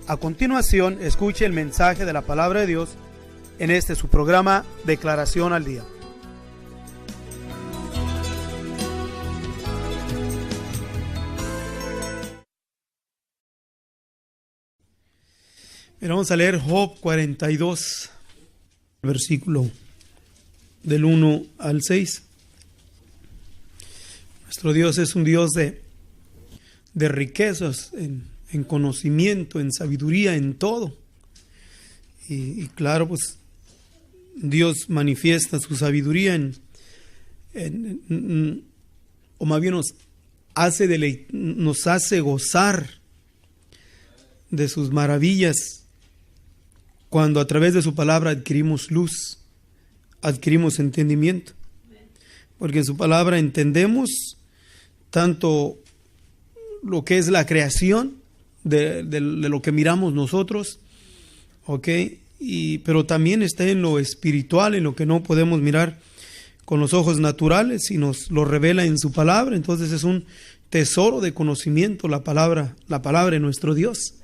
A continuación, escuche el mensaje de la palabra de Dios en este su programa Declaración al Día. Pero vamos a leer Job 42, versículo del 1 al 6. Nuestro Dios es un Dios de riquezas en conocimiento, en sabiduría, en todo. Y claro, pues Dios manifiesta su sabiduría o más bien nos hace gozar de sus maravillas cuando a través de su palabra adquirimos luz, adquirimos entendimiento. Porque en su palabra entendemos tanto lo que es la creación de lo que miramos nosotros, ¿ok? Pero también está en lo espiritual, en lo que no podemos mirar con los ojos naturales y nos lo revela en su palabra. Entonces es un tesoro de conocimiento la palabra de nuestro Dios.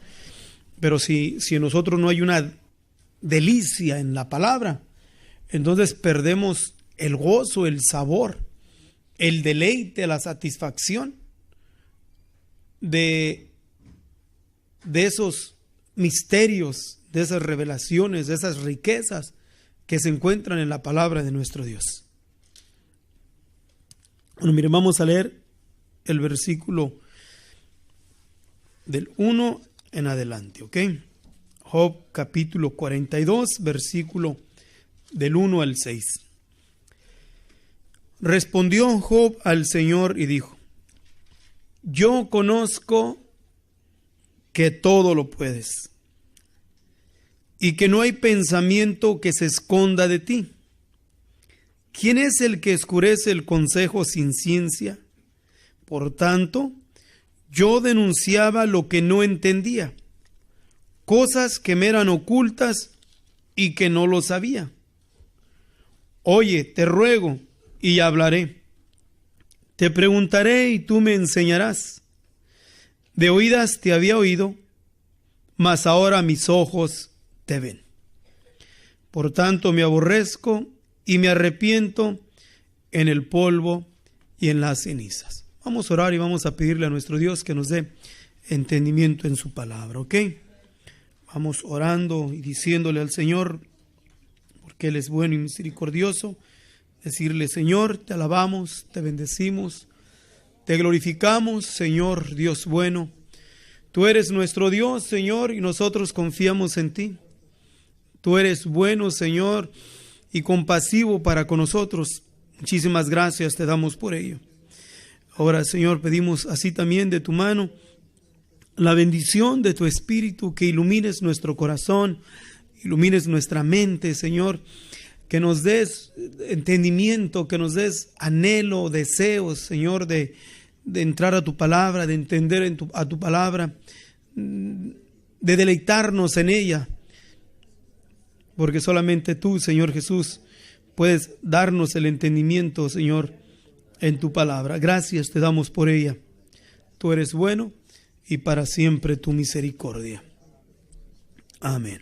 Pero si en nosotros no hay una delicia en la palabra, entonces perdemos el gozo, el sabor, el deleite, la satisfacción de esos misterios, de esas revelaciones, de esas riquezas que se encuentran en la palabra de nuestro Dios. Bueno, miren, vamos a leer el versículo del 1 en adelante, ¿ok? Job capítulo 42, versículo del 1 al 6. Respondió Job al Señor y dijo: Yo conozco que todo lo puedes y que no hay pensamiento que se esconda de ti. ¿Quién es el que oscurece el consejo sin ciencia? Por tanto, yo denunciaba lo que no entendía, cosas que me eran ocultas y que no lo sabía. Oye, te ruego y hablaré. Te preguntaré y tú me enseñarás. De oídas te había oído, mas ahora mis ojos te ven. Por tanto me aborrezco y me arrepiento en el polvo y en las cenizas. Vamos a orar y vamos a pedirle a nuestro Dios que nos dé entendimiento en su palabra, ¿ok? Vamos orando y diciéndole al Señor, porque Él es bueno y misericordioso, decirle: Señor, te alabamos, te bendecimos, te glorificamos, Señor, Dios bueno. Tú eres nuestro Dios, Señor, y nosotros confiamos en ti. Tú eres bueno, Señor, y compasivo para con nosotros. Muchísimas gracias te damos por ello. Ahora, Señor, pedimos así también de tu mano la bendición de tu Espíritu, que ilumines nuestro corazón, ilumines nuestra mente, Señor, que nos des entendimiento, que nos des anhelo, deseos, Señor, de entrar a tu palabra, de entender a tu palabra, de deleitarnos en ella, porque solamente tú, Señor Jesús, puedes darnos el entendimiento, Señor, en tu palabra. Gracias te damos por ella. Tú eres bueno y para siempre tu misericordia. Amén.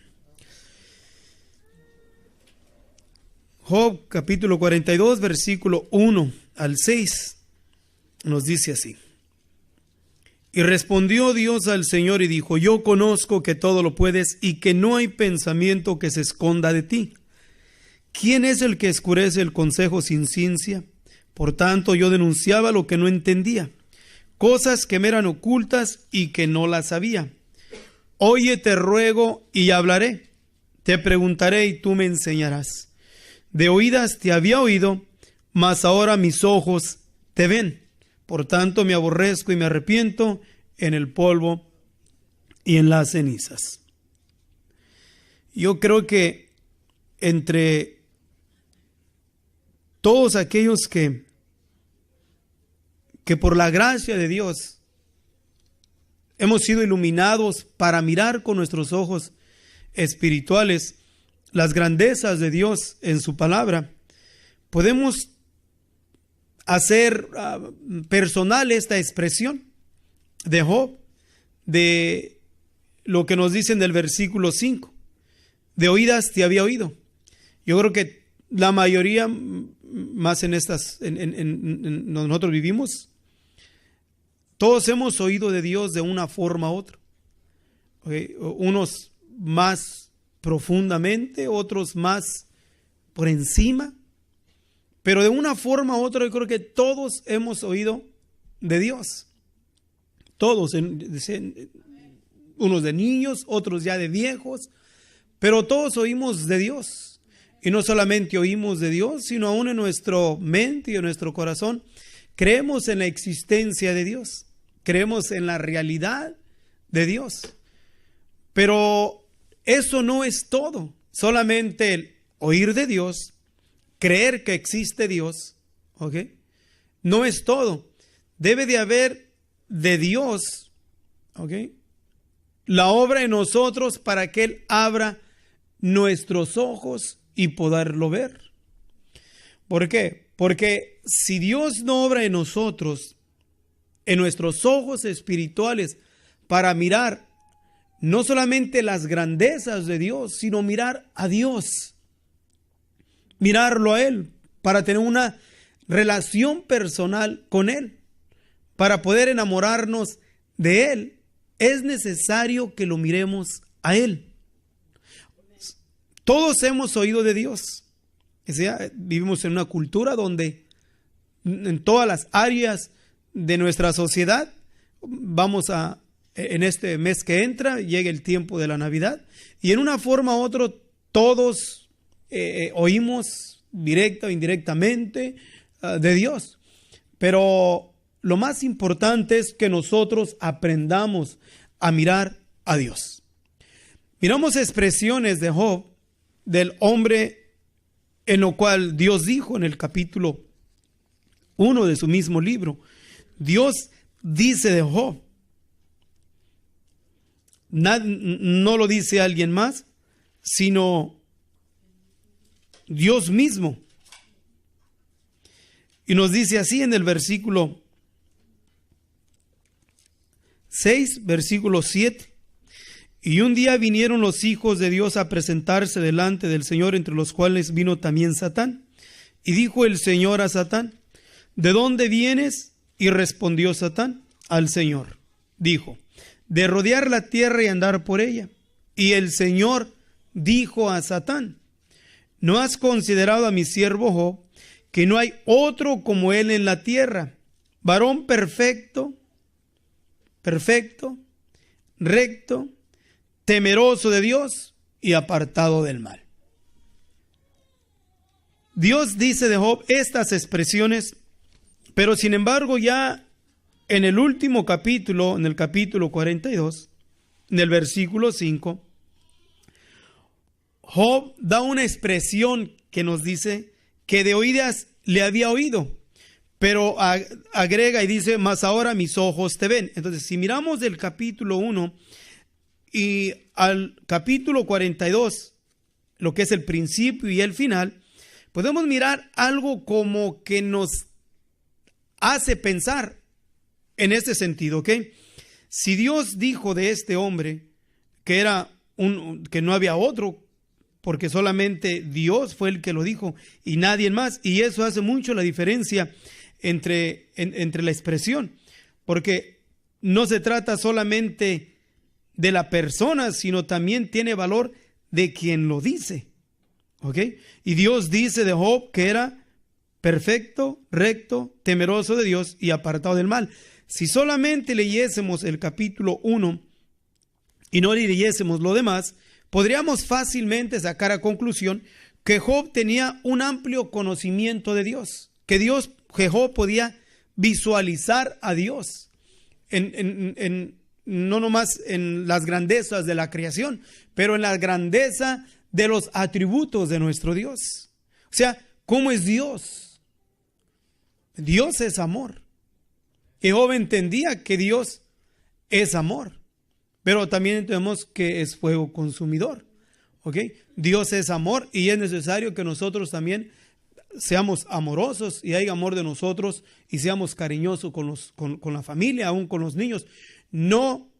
Job capítulo 42, versículo 1 al 6, nos dice así: Y respondió Dios al Señor y dijo: Yo conozco que todo lo puedes y que no hay pensamiento que se esconda de ti. ¿Quién es el que oscurece el consejo sin ciencia? Por tanto, yo denunciaba lo que no entendía, cosas que me eran ocultas y que no las sabía. Oye, te ruego y hablaré. Te preguntaré y tú me enseñarás. De oídas te había oído, mas ahora mis ojos te ven. Por tanto, me aborrezco y me arrepiento en el polvo y en las cenizas. Yo creo que entre todos aquellos que por la gracia de Dios hemos sido iluminados para mirar con nuestros ojos espirituales las grandezas de Dios en su palabra, podemos hacer personal esta expresión de Job, de lo que nos dicen del versículo 5. De oídas te había oído. Yo creo que la mayoría, más en estas, en nosotros vivimos, todos hemos oído de Dios de una forma u otra. Okay. Unos más profundamente, otros más por encima. Pero de una forma u otra yo creo que todos hemos oído de Dios. Todos, unos de niños, otros ya de viejos, pero todos oímos de Dios. Y no solamente oímos de Dios, sino aún en nuestra mente y en nuestro corazón creemos en la existencia de Dios. Creemos en la realidad de Dios. Pero eso no es todo. Solamente el oír de Dios, creer que existe Dios, ¿ok? No es todo. Debe de haber de Dios, ¿ok?, la obra en nosotros para que Él abra nuestros ojos y poderlo ver. ¿Por qué? Porque si Dios no obra en nosotros, en nuestros ojos espirituales, para mirar no solamente las grandezas de Dios, sino mirar a Dios, mirarlo a Él, para tener una relación personal con Él, para poder enamorarnos de Él, es necesario que lo miremos a Él. Todos hemos oído de Dios. O sea, vivimos en una cultura donde en todas las áreas de nuestra sociedad, en este mes que entra, llega el tiempo de la Navidad, y en una forma u otra todos oímos directa o indirectamente de Dios. Pero lo más importante es que nosotros aprendamos a mirar a Dios. Miramos expresiones de Job, del hombre en lo cual Dios dijo en el capítulo 1 de su mismo libro. Dios dice de Job, no lo dice alguien más, sino Dios mismo. Y nos dice así en el versículo 6, versículo 7. Y un día vinieron los hijos de Dios a presentarse delante del Señor, entre los cuales vino también Satán. Y dijo el Señor a Satán, ¿de dónde vienes? Y respondió Satán al Señor. Dijo, de rodear la tierra y andar por ella. Y el Señor dijo a Satán, ¿no has considerado a mi siervo Job, que no hay otro como él en la tierra, varón perfecto, recto, temeroso de Dios y apartado del mal? Dios dice de Job estas expresiones, pero sin embargo ya en el último capítulo, en el capítulo 42, en el versículo 5, Job da una expresión que nos dice que de oídas le había oído, pero agrega y dice, mas ahora mis ojos te ven. Entonces, si miramos del capítulo 1 y al capítulo 42, lo que es el principio y el final, podemos mirar algo como que nos hace pensar en este sentido, ¿ok? Si Dios dijo de este hombre que que no había otro, porque solamente Dios fue el que lo dijo y nadie más, y eso hace mucho la diferencia entre la expresión, porque no se trata solamente de la persona, sino también tiene valor de quien lo dice, ¿ok? Y Dios dice de Job que era perfecto, recto, temeroso de Dios y apartado del mal. Si solamente leyésemos el capítulo 1 y no leyésemos lo demás, podríamos fácilmente sacar a conclusión que Job tenía un amplio conocimiento de Dios, que Job podía visualizar a Dios no nomás en las grandezas de la creación, pero en la grandeza de los atributos de nuestro Dios. O sea, ¿cómo es Dios? Dios es amor. Y Job entendía que Dios es amor, pero también entendemos que es fuego consumidor. ¿Ok? Dios es amor y es necesario que nosotros también seamos amorosos y haya amor de nosotros y seamos cariñosos con la familia, aún con los niños. No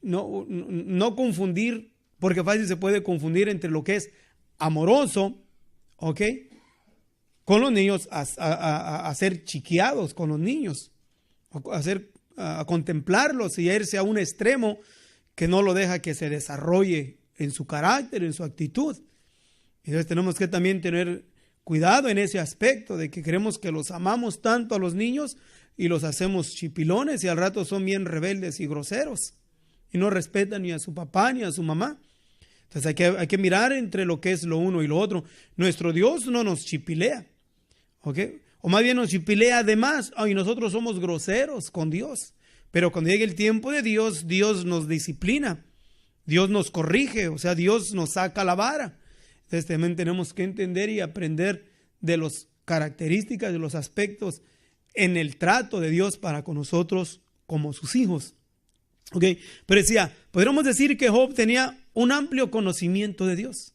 no confundir, porque fácil se puede confundir entre lo que es amoroso, ¿ok?, con los niños, a ser chiqueados con los niños, a contemplarlos y a irse a un extremo que no lo deja que se desarrolle en su carácter, en su actitud. Entonces tenemos que también tener cuidado en ese aspecto de que creemos que los amamos tanto a los niños y los hacemos chipilones y al rato son bien rebeldes y groseros y no respetan ni a su papá ni a su mamá. Entonces hay que mirar entre lo que es lo uno y lo otro. Nuestro Dios no nos chipilea, ¿ok?, o más bien nos chipilea de más, y nosotros somos groseros con Dios. Pero cuando llegue el tiempo de Dios, Dios nos disciplina, Dios nos corrige, o sea, Dios nos saca la vara. Entonces también tenemos que entender y aprender de las características, de los aspectos en el trato de Dios para con nosotros como sus hijos. ¿Ok? Pero decía, podríamos decir que Job tenía un amplio conocimiento de Dios.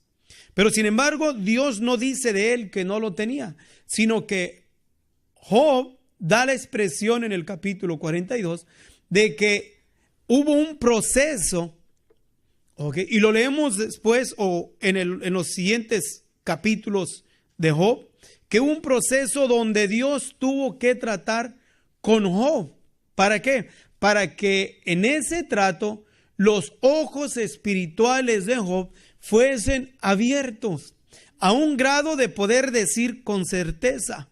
Pero sin embargo, Dios no dice de él que no lo tenía, sino que Job da la expresión en el capítulo 42 de que hubo un proceso, ¿okay?, y lo leemos después o en los siguientes capítulos de Job, que hubo un proceso donde Dios tuvo que tratar con Job. ¿Para qué? Para que en ese trato los ojos espirituales de Job fuesen abiertos a un grado de poder decir con certeza: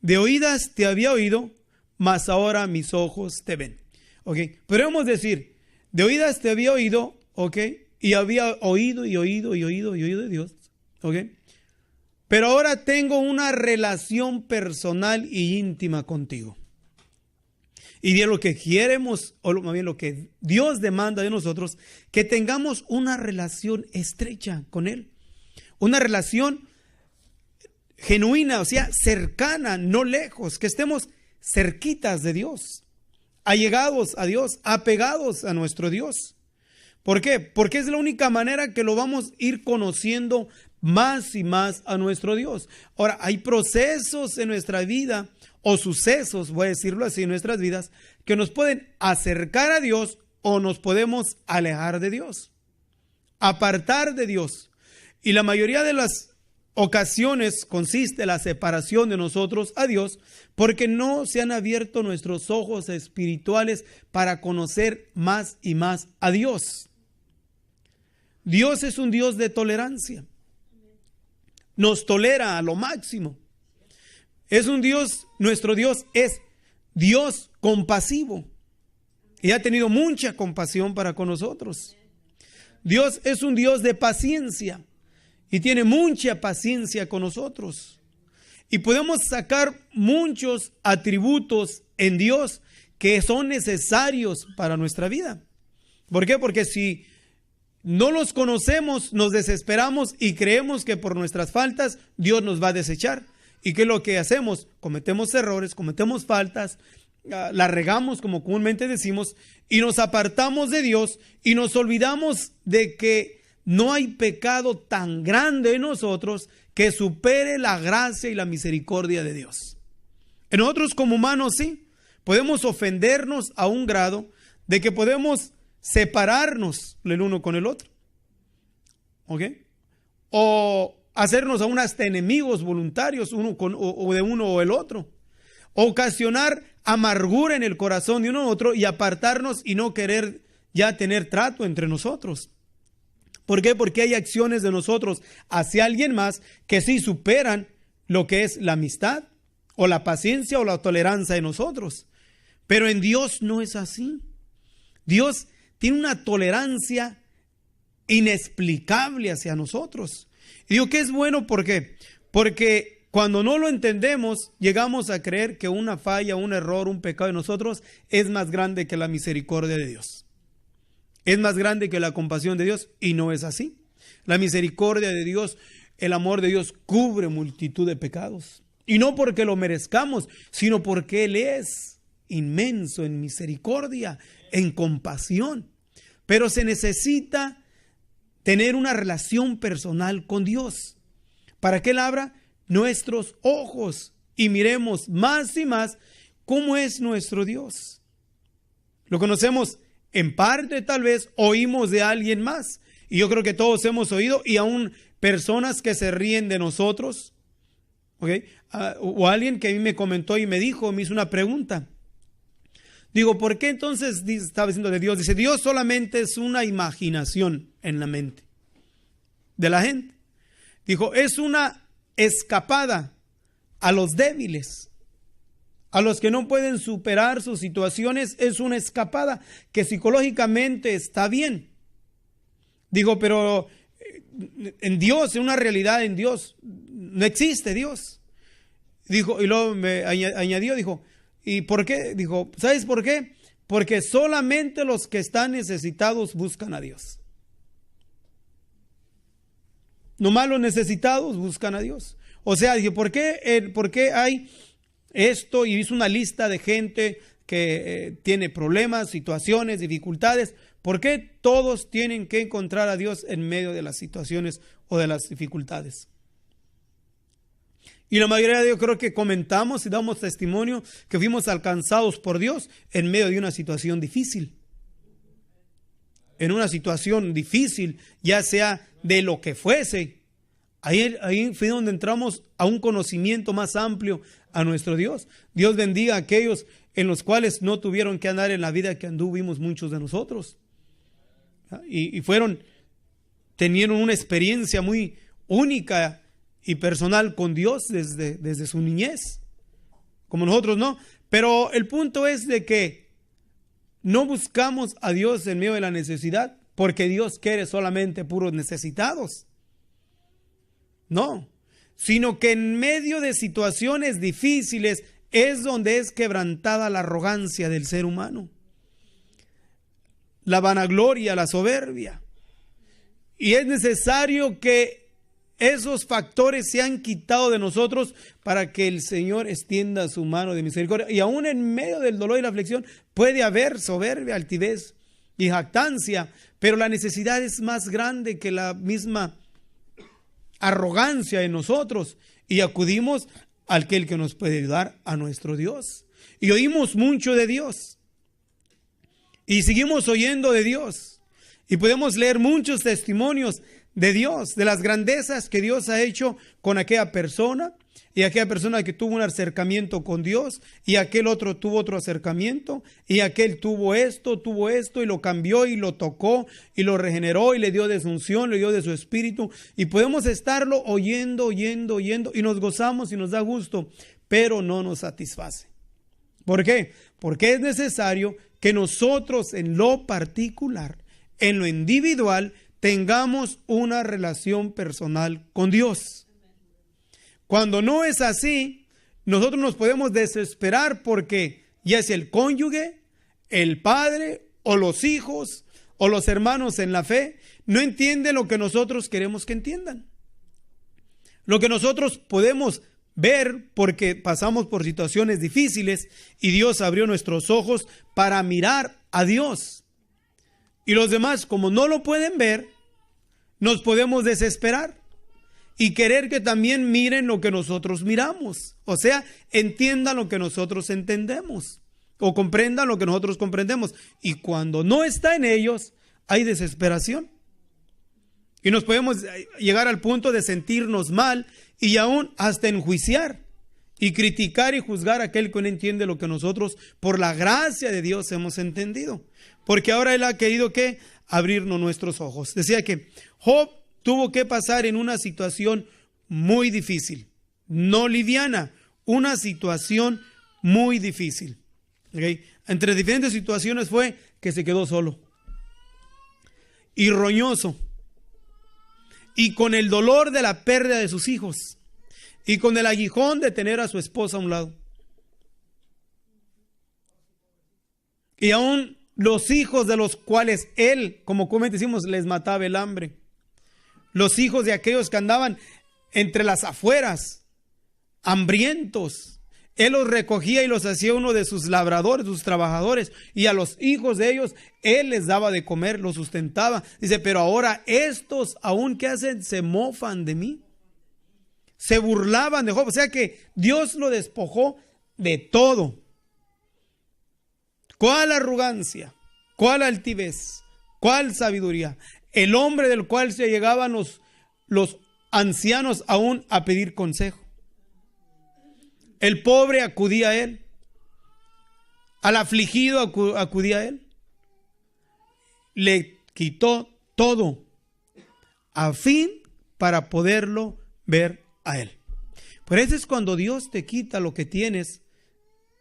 de oídas te había oído, mas ahora mis ojos te ven. ¿Ok? Podemos decir, de oídas te había oído, ¿ok?, y había oído y oído y oído y oído de Dios, ¿ok?, pero ahora tengo una relación personal y íntima contigo. Y de lo que queremos, o más bien lo que Dios demanda de nosotros, que tengamos una relación estrecha con Él. Una relación genuina, o sea, cercana, no lejos, que estemos cerquitas de Dios, allegados a Dios, apegados a nuestro Dios. ¿Por qué? Porque es la única manera que lo vamos a ir conociendo más y más a nuestro Dios. Ahora, hay procesos en nuestra vida, o sucesos, voy a decirlo así, en nuestras vidas, que nos pueden acercar a Dios o nos podemos alejar de Dios, apartar de Dios. Y la mayoría de las ocasiones consiste la separación de nosotros a Dios porque no se han abierto nuestros ojos espirituales para conocer más y más a Dios. Dios es un Dios de tolerancia. Nos tolera a lo máximo. Es un Dios, nuestro Dios es Dios compasivo y ha tenido mucha compasión para con nosotros. Dios es un Dios de paciencia y tiene mucha paciencia con nosotros. Y podemos sacar muchos atributos en Dios que son necesarios para nuestra vida. ¿Por qué? Porque si no los conocemos, nos desesperamos y creemos que por nuestras faltas Dios nos va a desechar. ¿Y qué es lo que hacemos? Cometemos errores, cometemos faltas, la regamos como comúnmente decimos, y nos apartamos de Dios y nos olvidamos de que no hay pecado tan grande en nosotros que supere la gracia y la misericordia de Dios. En nosotros como humanos sí, podemos ofendernos a un grado de que podemos separarnos el uno con el otro. ¿Ok? O hacernos aún hasta enemigos voluntarios o de uno o el otro. Ocasionar amargura en el corazón de uno u otro y apartarnos y no querer ya tener trato entre nosotros. ¿Por qué? Porque hay acciones de nosotros hacia alguien más que sí superan lo que es la amistad o la paciencia o la tolerancia de nosotros. Pero en Dios no es así. Dios tiene una tolerancia inexplicable hacia nosotros. Y digo que es bueno, ¿por qué? Porque cuando no lo entendemos, llegamos a creer que una falla, un error, un pecado de nosotros es más grande que la misericordia de Dios. Es más grande que la compasión de Dios, y no es así. La misericordia de Dios, el amor de Dios cubre multitud de pecados. Y no porque lo merezcamos, sino porque Él es inmenso en misericordia, en compasión. Pero se necesita tener una relación personal con Dios para que Él abra nuestros ojos y miremos más y más cómo es nuestro Dios. Lo conocemos en parte tal vez oímos de alguien más. Y yo creo que todos hemos oído, y aún personas que se ríen de nosotros, ¿okay? O alguien que a mí me comentó y me dijo, me hizo una pregunta. Digo, ¿por qué entonces estaba diciendo de Dios? Dice, Dios solamente es una imaginación en la mente de la gente. Dijo, es una escapada a los débiles, a los que no pueden superar sus situaciones. Es una escapada que psicológicamente está bien. Digo, pero en Dios, en una realidad en Dios, no existe Dios. Dijo, y luego me añadió, dijo, ¿y por qué? Dijo, ¿sabes por qué? Porque solamente los que están necesitados buscan a Dios. Nomás los necesitados buscan a Dios. O sea, dije, ¿por qué hay esto? Y hizo una lista de gente que tiene problemas, situaciones, dificultades. ¿Por qué todos tienen que encontrar a Dios en medio de las situaciones o de las dificultades? Y la mayoría de ellos creo que comentamos y damos testimonio que fuimos alcanzados por Dios en medio de una situación difícil. En una situación difícil, ya sea de lo que fuese. Ahí fue donde entramos a un conocimiento más amplio a nuestro Dios. Dios bendiga a aquellos en los cuales no tuvieron que andar en la vida que anduvimos muchos de nosotros. Y tenieron una experiencia muy única y personal con Dios desde su niñez, como nosotros no. Pero el punto es de que no buscamos a Dios en medio de la necesidad, porque Dios quiere solamente puros necesitados. No, sino que en medio de situaciones difíciles es donde es quebrantada la arrogancia del ser humano, la vanagloria, la soberbia. Y es necesario que esos factores se han quitado de nosotros para que el Señor extienda su mano de misericordia. Y aún en medio del dolor y la aflicción puede haber soberbia, altivez y jactancia, pero la necesidad es más grande que la misma arrogancia en nosotros, y acudimos al que nos puede ayudar, a nuestro Dios. Y oímos mucho de Dios, y seguimos oyendo de Dios, y podemos leer muchos testimonios de Dios, de las grandezas que Dios ha hecho con aquella persona, y aquella persona que tuvo un acercamiento con Dios, y aquel otro tuvo otro acercamiento, y aquel tuvo esto, y lo cambió, y lo tocó, y lo regeneró, y le dio de su unción, le dio de su espíritu, y podemos estarlo oyendo, y nos gozamos y nos da gusto, pero no nos satisface. ¿Por qué? Porque es necesario que nosotros en lo particular, en lo individual, tengamos una relación personal con Dios. Cuando no es así, nosotros nos podemos desesperar porque ya sea el cónyuge, el padre o los hijos o los hermanos en la fe no entienden lo que nosotros queremos que entiendan. Lo que nosotros podemos ver porque pasamos por situaciones difíciles y Dios abrió nuestros ojos para mirar a Dios. Y los demás, como no lo pueden ver, nos podemos desesperar y querer que también miren lo que nosotros miramos. O sea, entiendan lo que nosotros entendemos o comprendan lo que nosotros comprendemos. Y cuando no está en ellos, hay desesperación. Y nos podemos llegar al punto de sentirnos mal y aún hasta enjuiciar y criticar y juzgar a aquel que no entiende lo que nosotros, por la gracia de Dios, hemos entendido. Porque ahora Él ha querido que abrirnos nuestros ojos. Decía que Job tuvo que pasar en una situación muy difícil, no liviana, una situación muy difícil. ¿Okay? Entre diferentes situaciones fue que se quedó solo y roñoso, y con el dolor de la pérdida de sus hijos, y con el aguijón de tener a su esposa a un lado. Y aún los hijos de los cuales él, como comúnmente decimos, les mataba el hambre. Los hijos de aquellos que andaban entre las afueras, hambrientos, él los recogía y los hacía uno de sus labradores, sus trabajadores, y a los hijos de ellos él les daba de comer, los sustentaba. Dice, pero ahora estos, aún que hacen, se mofan de mí, se burlaban de Job. O sea que Dios lo despojó de todo. ¿Cuál arrogancia? ¿Cuál altivez? ¿Cuál sabiduría? El hombre del cual se llegaban los ancianos aún a pedir consejo. El pobre acudía a él. Al afligido acudía a él. Le quitó todo a fin para poderlo ver a él. Por eso es cuando Dios te quita lo que tienes.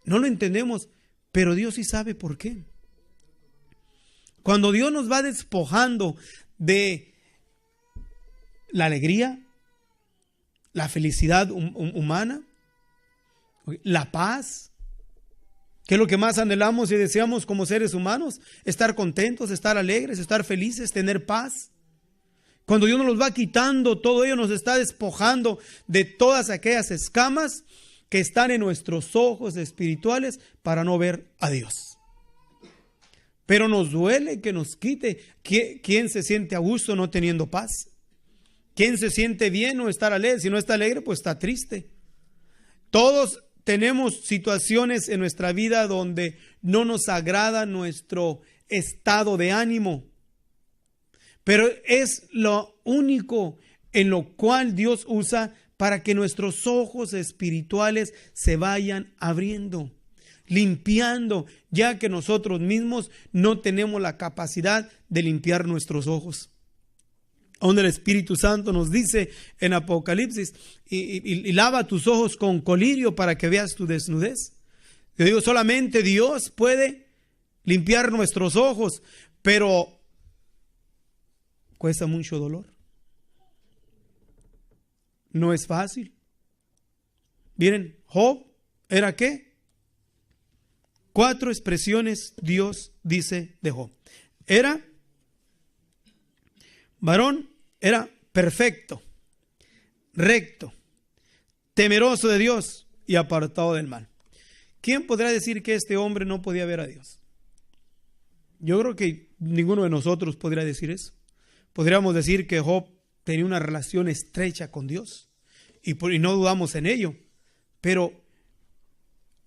No lo entendemos, pero Dios sí sabe por qué. Cuando Dios nos va despojando de la alegría, la felicidad humana, la paz, que es lo que más anhelamos y deseamos como seres humanos, estar contentos, estar alegres, estar felices, tener paz. Cuando Dios nos los va quitando, todo ello nos está despojando de todas aquellas escamas que están en nuestros ojos espirituales para no ver a Dios. Pero nos duele que nos quite. ¿Quién se siente a gusto no teniendo paz? ¿Quién se siente bien no estar alegre? Si no está alegre, pues está triste. Todos tenemos situaciones en nuestra vida donde no nos agrada nuestro estado de ánimo. Pero es lo único en lo cual Dios usa para que nuestros ojos espirituales se vayan abriendo, limpiando, ya que nosotros mismos no tenemos la capacidad de limpiar nuestros ojos. Donde el Espíritu Santo nos dice en Apocalipsis, y lava tus ojos con colirio para que veas tu desnudez. Yo digo, solamente Dios puede limpiar nuestros ojos, pero cuesta mucho dolor. No es fácil. Miren, Job era ¿qué? 4 expresiones Dios dice de Job. Era varón, era perfecto, recto, temeroso de Dios y apartado del mal. ¿Quién podrá decir que este hombre no podía ver a Dios? Yo creo que ninguno de nosotros podría decir eso. Podríamos decir que Job tenía una relación estrecha con Dios y no dudamos en ello, pero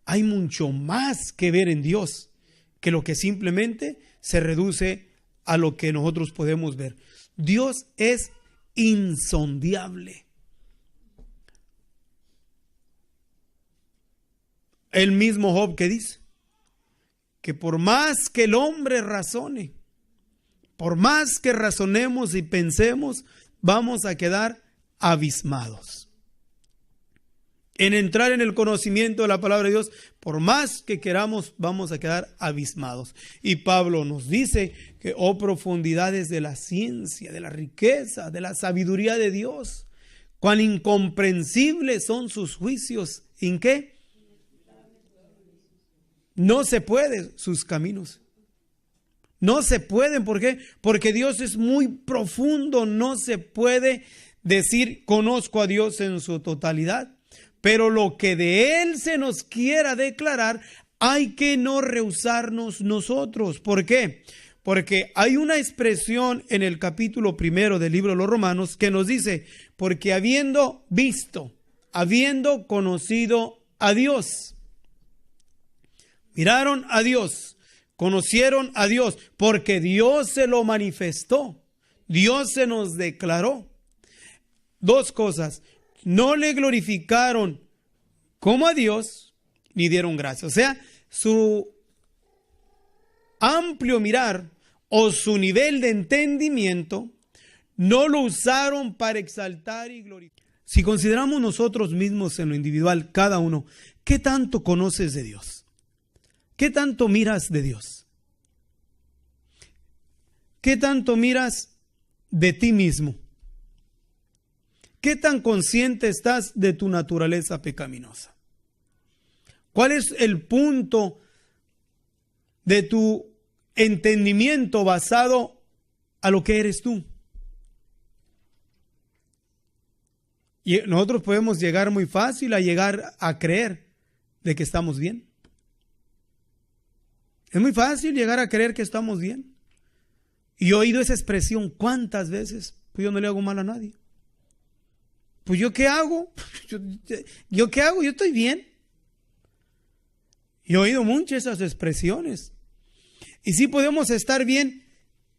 hay mucho más que ver en Dios que lo que simplemente se reduce a lo que nosotros podemos ver. Dios es insondable. El mismo Job que dice que por más que el hombre razone, por más que razonemos y pensemos, vamos a quedar abismados. En entrar en el conocimiento de la palabra de Dios, por más que queramos, vamos a quedar abismados. Y Pablo nos dice que, oh profundidades de la ciencia, de la riqueza, de la sabiduría de Dios, cuán incomprensibles son sus juicios. ¿En qué? No se pueden sus caminos. No se pueden, ¿por qué? Porque Dios es muy profundo, no se puede decir conozco a Dios en su totalidad, pero lo que de Él se nos quiera declarar, hay que no rehusarnos nosotros. ¿Por qué? Porque hay una expresión en el capítulo 1 del libro de los Romanos que nos dice, porque habiendo visto, habiendo conocido a Dios, miraron a Dios, conocieron a Dios, porque Dios se lo manifestó, Dios se nos declaró. 2 cosas, no le glorificaron como a Dios, ni dieron gracias. O sea, su amplio mirar o su nivel de entendimiento no lo usaron para exaltar y glorificar. Si consideramos nosotros mismos en lo individual, cada uno, ¿qué tanto conoces de Dios? ¿Qué tanto miras de Dios? ¿Qué tanto miras de ti mismo? ¿Qué tan consciente estás de tu naturaleza pecaminosa? ¿Cuál es el punto de tu entendimiento basado a lo que eres tú? Y nosotros podemos llegar muy fácil a llegar a creer de que estamos bien. Es muy fácil llegar a creer que estamos bien. Y he oído esa expresión ¿cuántas veces? Pues yo no le hago mal a nadie. Pues ¿yo qué hago? ¿Yo qué hago? Yo estoy bien. Y he oído muchas esas expresiones. Y sí podemos estar bien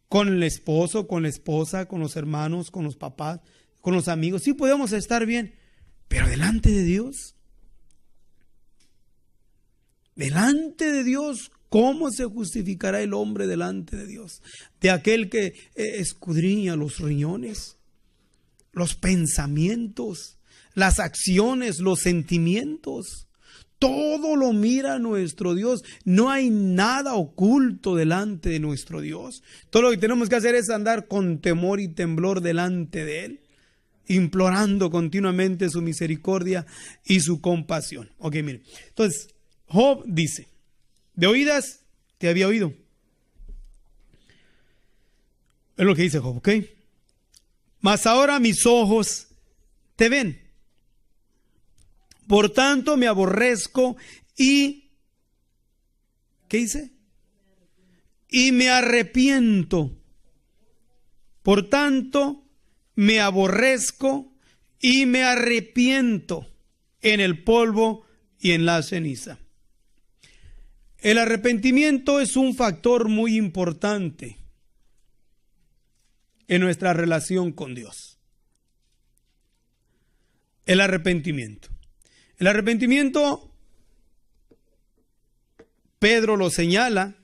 con el esposo, con la esposa, con los hermanos, con los papás, con los amigos. Sí podemos estar bien, pero delante de Dios. Delante de Dios, ¿cómo se justificará el hombre delante de Dios? De aquel que escudriña los riñones, los pensamientos, las acciones, los sentimientos. Todo lo mira nuestro Dios. No hay nada oculto delante de nuestro Dios. Todo lo que tenemos que hacer es andar con temor y temblor delante de Él, implorando continuamente su misericordia y su compasión. Ok, miren. Entonces, Job dice, de oídas te había oído. Es lo que dice Job, ¿ok? Mas ahora mis ojos te ven. Por tanto me aborrezco y, ¿qué dice? Y me arrepiento. Por tanto me aborrezco y me arrepiento en el polvo y en la ceniza. El arrepentimiento es un factor muy importante en nuestra relación con Dios. El arrepentimiento. El arrepentimiento, Pedro lo señala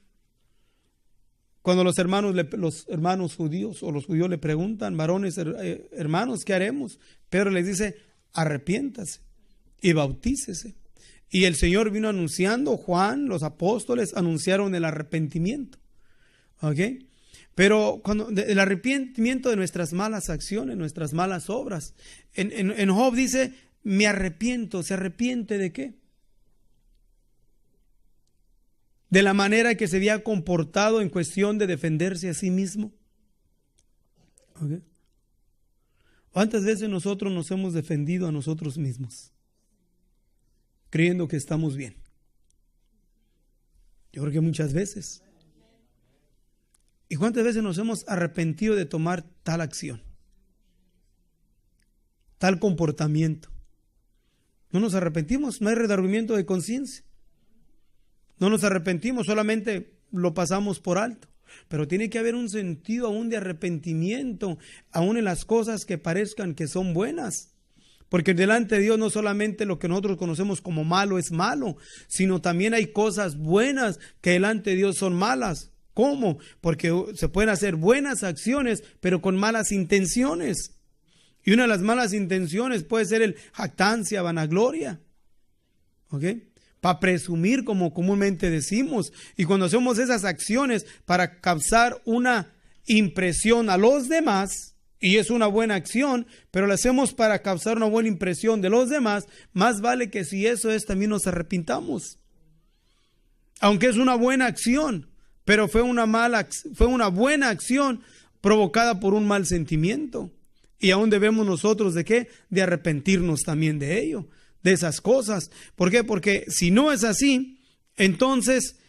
cuando los hermanos judíos o los judíos le preguntan, varones, hermanos, ¿qué haremos? Pedro les dice, arrepiéntase y bautícese. Y el Señor vino anunciando, Juan, los apóstoles anunciaron el arrepentimiento. ¿Ok? Pero el arrepentimiento de nuestras malas acciones, nuestras malas obras. En Job dice, me arrepiento. ¿Se arrepiente de qué? De la manera que se había comportado en cuestión de defenderse a sí mismo. ¿Ok? ¿Cuántas veces nosotros nos hemos defendido a nosotros mismos, creyendo que estamos bien? Yo creo que muchas veces. ¿Y cuántas veces nos hemos arrepentido de tomar tal acción, tal comportamiento? No nos arrepentimos, no hay redargüimiento de conciencia. No nos arrepentimos, solamente lo pasamos por alto. Pero tiene que haber un sentido aún de arrepentimiento, aún en las cosas que parezcan que son buenas. Porque delante de Dios no solamente lo que nosotros conocemos como malo es malo, sino también hay cosas buenas que delante de Dios son malas. ¿Cómo? Porque se pueden hacer buenas acciones, pero con malas intenciones. Y una de las malas intenciones puede ser el jactancia, vanagloria. ¿Ok? Para presumir, como comúnmente decimos. Y cuando hacemos esas acciones para causar una impresión a los demás, y es una buena acción, pero la hacemos para causar una buena impresión de los demás, más vale que si eso es, también nos arrepintamos. Aunque es una buena acción, pero fue una buena acción provocada por un mal sentimiento. Y aún debemos nosotros ¿de qué? De arrepentirnos también de ello, de esas cosas. ¿Por qué? Porque si no es así, entonces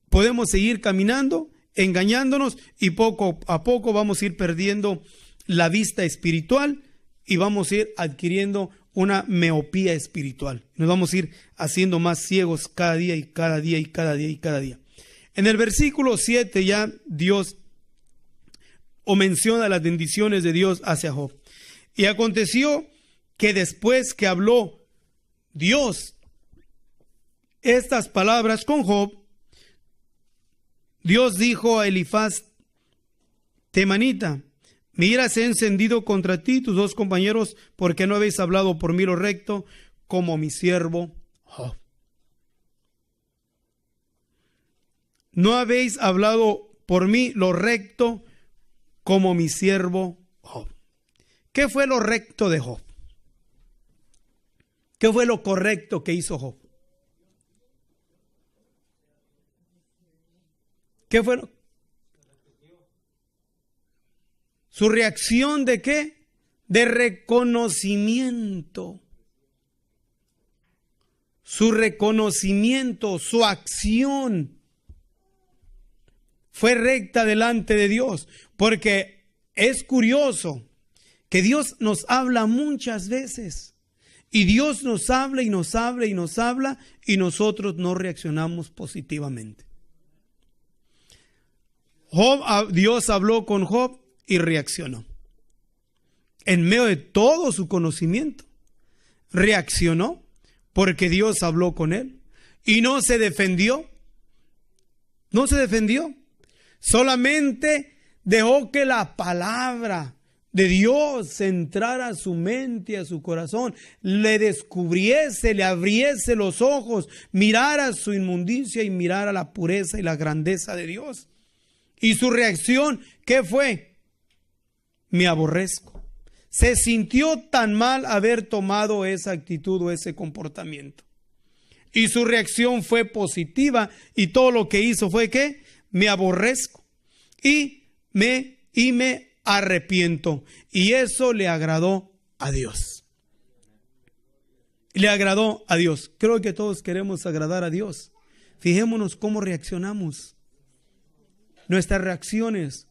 podemos seguir caminando, engañándonos, y poco a poco vamos a ir perdiendo la vista espiritual y vamos a ir adquiriendo una miopía espiritual. Nos vamos a ir haciendo más ciegos cada día y cada día y cada día y cada día. En el versículo 7 ya Dios menciona las bendiciones de Dios hacia Job. Y aconteció que después que habló Dios estas palabras con Job, Dios dijo a Elifaz temanita, mi ira se ha encendido contra ti, tus dos compañeros, porque no habéis hablado por mí lo recto, como mi siervo Job. No habéis hablado por mí lo recto, como mi siervo Job. ¿Qué fue lo recto de Job? ¿Qué fue lo correcto que hizo Job? ¿Qué fue? ¿Su reacción de qué? De reconocimiento. Su reconocimiento, su acción fue recta delante de Dios. Porque es curioso que Dios nos habla muchas veces. Y Dios nos habla y nos habla y nos habla y nosotros no reaccionamos positivamente. Dios habló con Job y reaccionó. En medio de todo su conocimiento, reaccionó porque Dios habló con él y no se defendió. No se defendió. Solamente dejó que la palabra de Dios entrara a su mente y a su corazón, le descubriese, le abriese los ojos, mirara su inmundicia y mirara la pureza y la grandeza de Dios. Y su reacción, ¿qué fue? Me aborrezco. Se sintió tan mal haber tomado esa actitud o ese comportamiento. Y su reacción fue positiva y todo lo que hizo fue que me aborrezco y me arrepiento. Y eso le agradó a Dios. Le agradó a Dios. Creo que todos queremos agradar a Dios. Fijémonos cómo reaccionamos. Nuestras reacciones,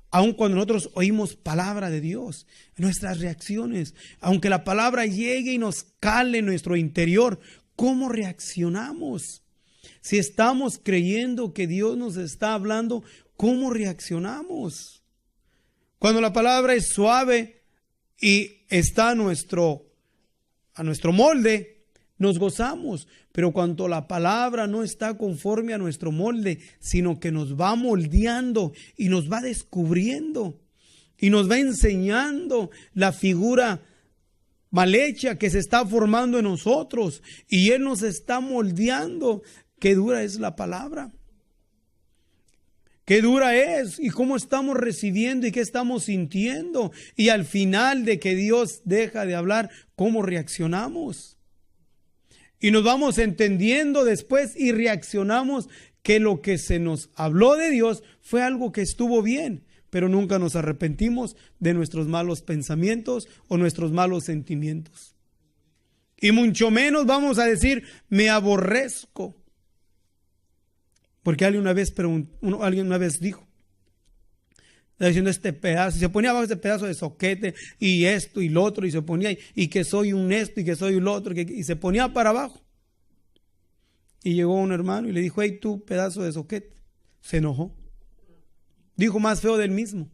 aun cuando nosotros oímos palabra de Dios, nuestras reacciones, aunque la palabra llegue y nos cale en nuestro interior, ¿cómo reaccionamos? Si estamos creyendo que Dios nos está hablando, ¿cómo reaccionamos? Cuando la palabra es suave y está a nuestro molde, nos gozamos. Pero cuando la palabra no está conforme a nuestro molde, sino que nos va moldeando y nos va descubriendo y nos va enseñando la figura mal hecha que se está formando en nosotros y Él nos está moldeando, qué dura es la palabra. Qué dura es y cómo estamos recibiendo y qué estamos sintiendo. Y al final de que Dios deja de hablar, ¿cómo reaccionamos? Y nos vamos entendiendo después y reaccionamos que lo que se nos habló de Dios fue algo que estuvo bien, pero nunca nos arrepentimos de nuestros malos pensamientos o nuestros malos sentimientos. Y mucho menos vamos a decir, me aborrezco. Porque alguien una vez dijo, está diciendo este pedazo, se ponía abajo este pedazo de soquete y esto y lo otro, y se ponía, y que soy un esto y que soy un otro, y se ponía para abajo. Y llegó un hermano y le dijo, hey, tú pedazo de soquete. Se enojó. Dijo más feo del mismo.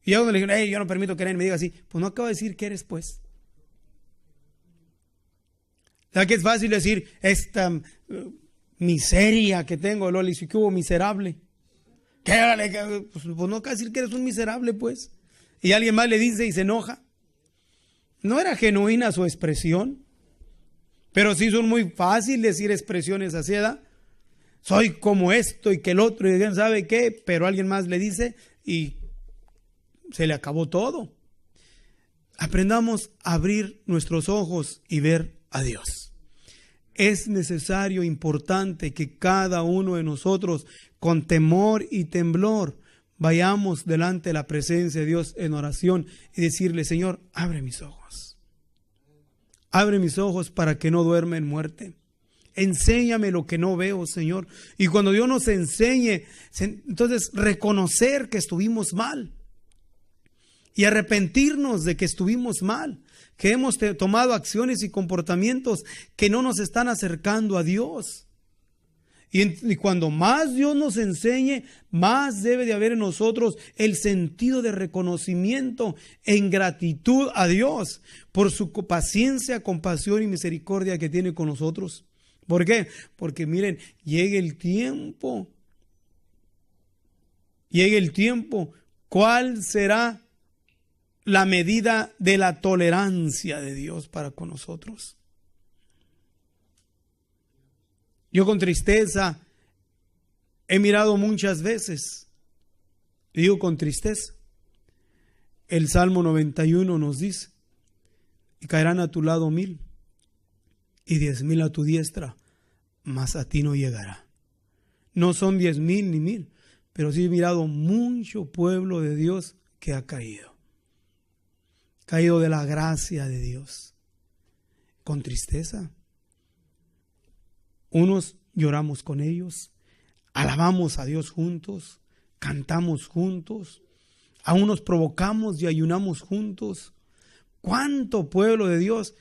Y yo le dije, hey, yo no permito que nadie me diga así. Pues no acabo de decir que eres, pues. ¿Sabes que es fácil decir esta miseria que tengo? Lo le dice, ¿qué hubo miserable? Pues no acabo de decir que eres un miserable, pues. Y alguien más le dice y se enoja. No era genuina su expresión, pero sí son muy fácil decir expresiones así, ¿verdad? Soy como esto y que el otro, y quién sabe qué, pero alguien más le dice y se le acabó todo. Aprendamos a abrir nuestros ojos y ver a Dios. Es necesario, importante que cada uno de nosotros, con temor y temblor, vayamos delante de la presencia de Dios en oración y decirle, Señor, abre mis ojos. Abre mis ojos para que no duerma en muerte. Enséñame lo que no veo, Señor. Y cuando Dios nos enseñe, entonces reconocer que estuvimos mal y arrepentirnos de que estuvimos mal, que hemos tomado acciones y comportamientos que no nos están acercando a Dios. Y cuando más Dios nos enseñe, más debe de haber en nosotros el sentido de reconocimiento en gratitud a Dios por su paciencia, compasión y misericordia que tiene con nosotros. ¿Por qué? Porque miren, llegue el tiempo. ¿Cuál será la medida de la tolerancia de Dios para con nosotros? Yo con tristeza he mirado muchas veces, digo con tristeza, el Salmo 91 nos dice, y caerán a tu lado 1000 y 10,000 a tu diestra, mas a ti no llegará. No son 10,000 ni 1000, pero sí he mirado mucho pueblo de Dios que ha caído de la gracia de Dios, con tristeza. Unos lloramos con ellos, alabamos a Dios juntos, cantamos juntos, a unos provocamos y ayunamos juntos. ¿Cuánto pueblo de Dios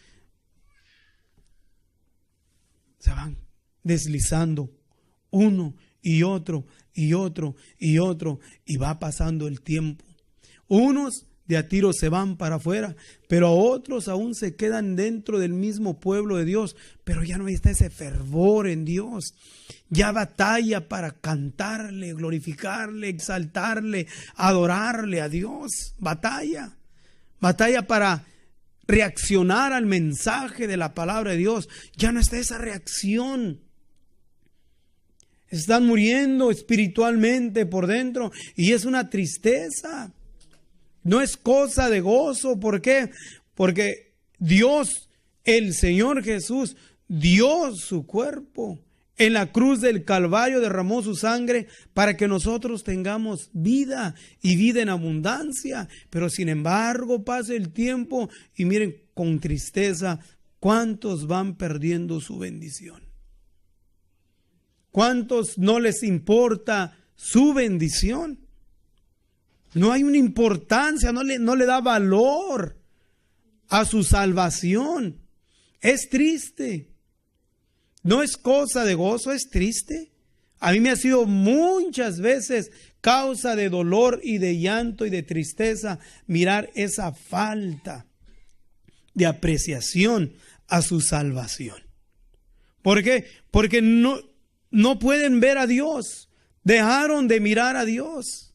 se van deslizando uno y otro, y otro, y otro, y va pasando el tiempo. Unos de a tiro se van para afuera, pero otros aún se quedan dentro del mismo pueblo de Dios, pero ya no está ese fervor en Dios. Ya batalla para cantarle, glorificarle, exaltarle, adorarle a Dios. Batalla para reaccionar al mensaje de la palabra de Dios. Ya no está esa reacción. Están muriendo espiritualmente por dentro y es una tristeza. No es cosa de gozo. ¿Por qué? Porque Dios, el Señor Jesús, dio su cuerpo. En la cruz del Calvario derramó su sangre para que nosotros tengamos vida y vida en abundancia. Pero sin embargo pasa el tiempo y miren con tristeza cuántos van perdiendo su bendición. ¿Cuántos no les importa su bendición? No hay una importancia, no le da valor a su salvación. Es triste. No es cosa de gozo, es triste. A mí me ha sido muchas veces causa de dolor y de llanto y de tristeza mirar esa falta de apreciación a su salvación. ¿Por qué? Porque no pueden ver a Dios. Dejaron de mirar a Dios.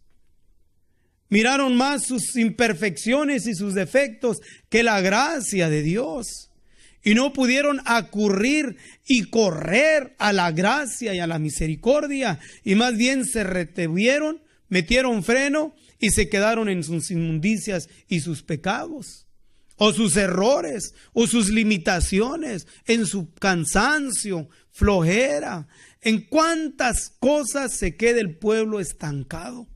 Miraron más sus imperfecciones y sus defectos que la gracia de Dios. Y no pudieron acudir y correr a la gracia y a la misericordia. Y más bien se retuvieron, metieron freno y se quedaron en sus inmundicias y sus pecados. O sus errores, o sus limitaciones, en su cansancio, flojera. En cuántas cosas se queda el pueblo estancado.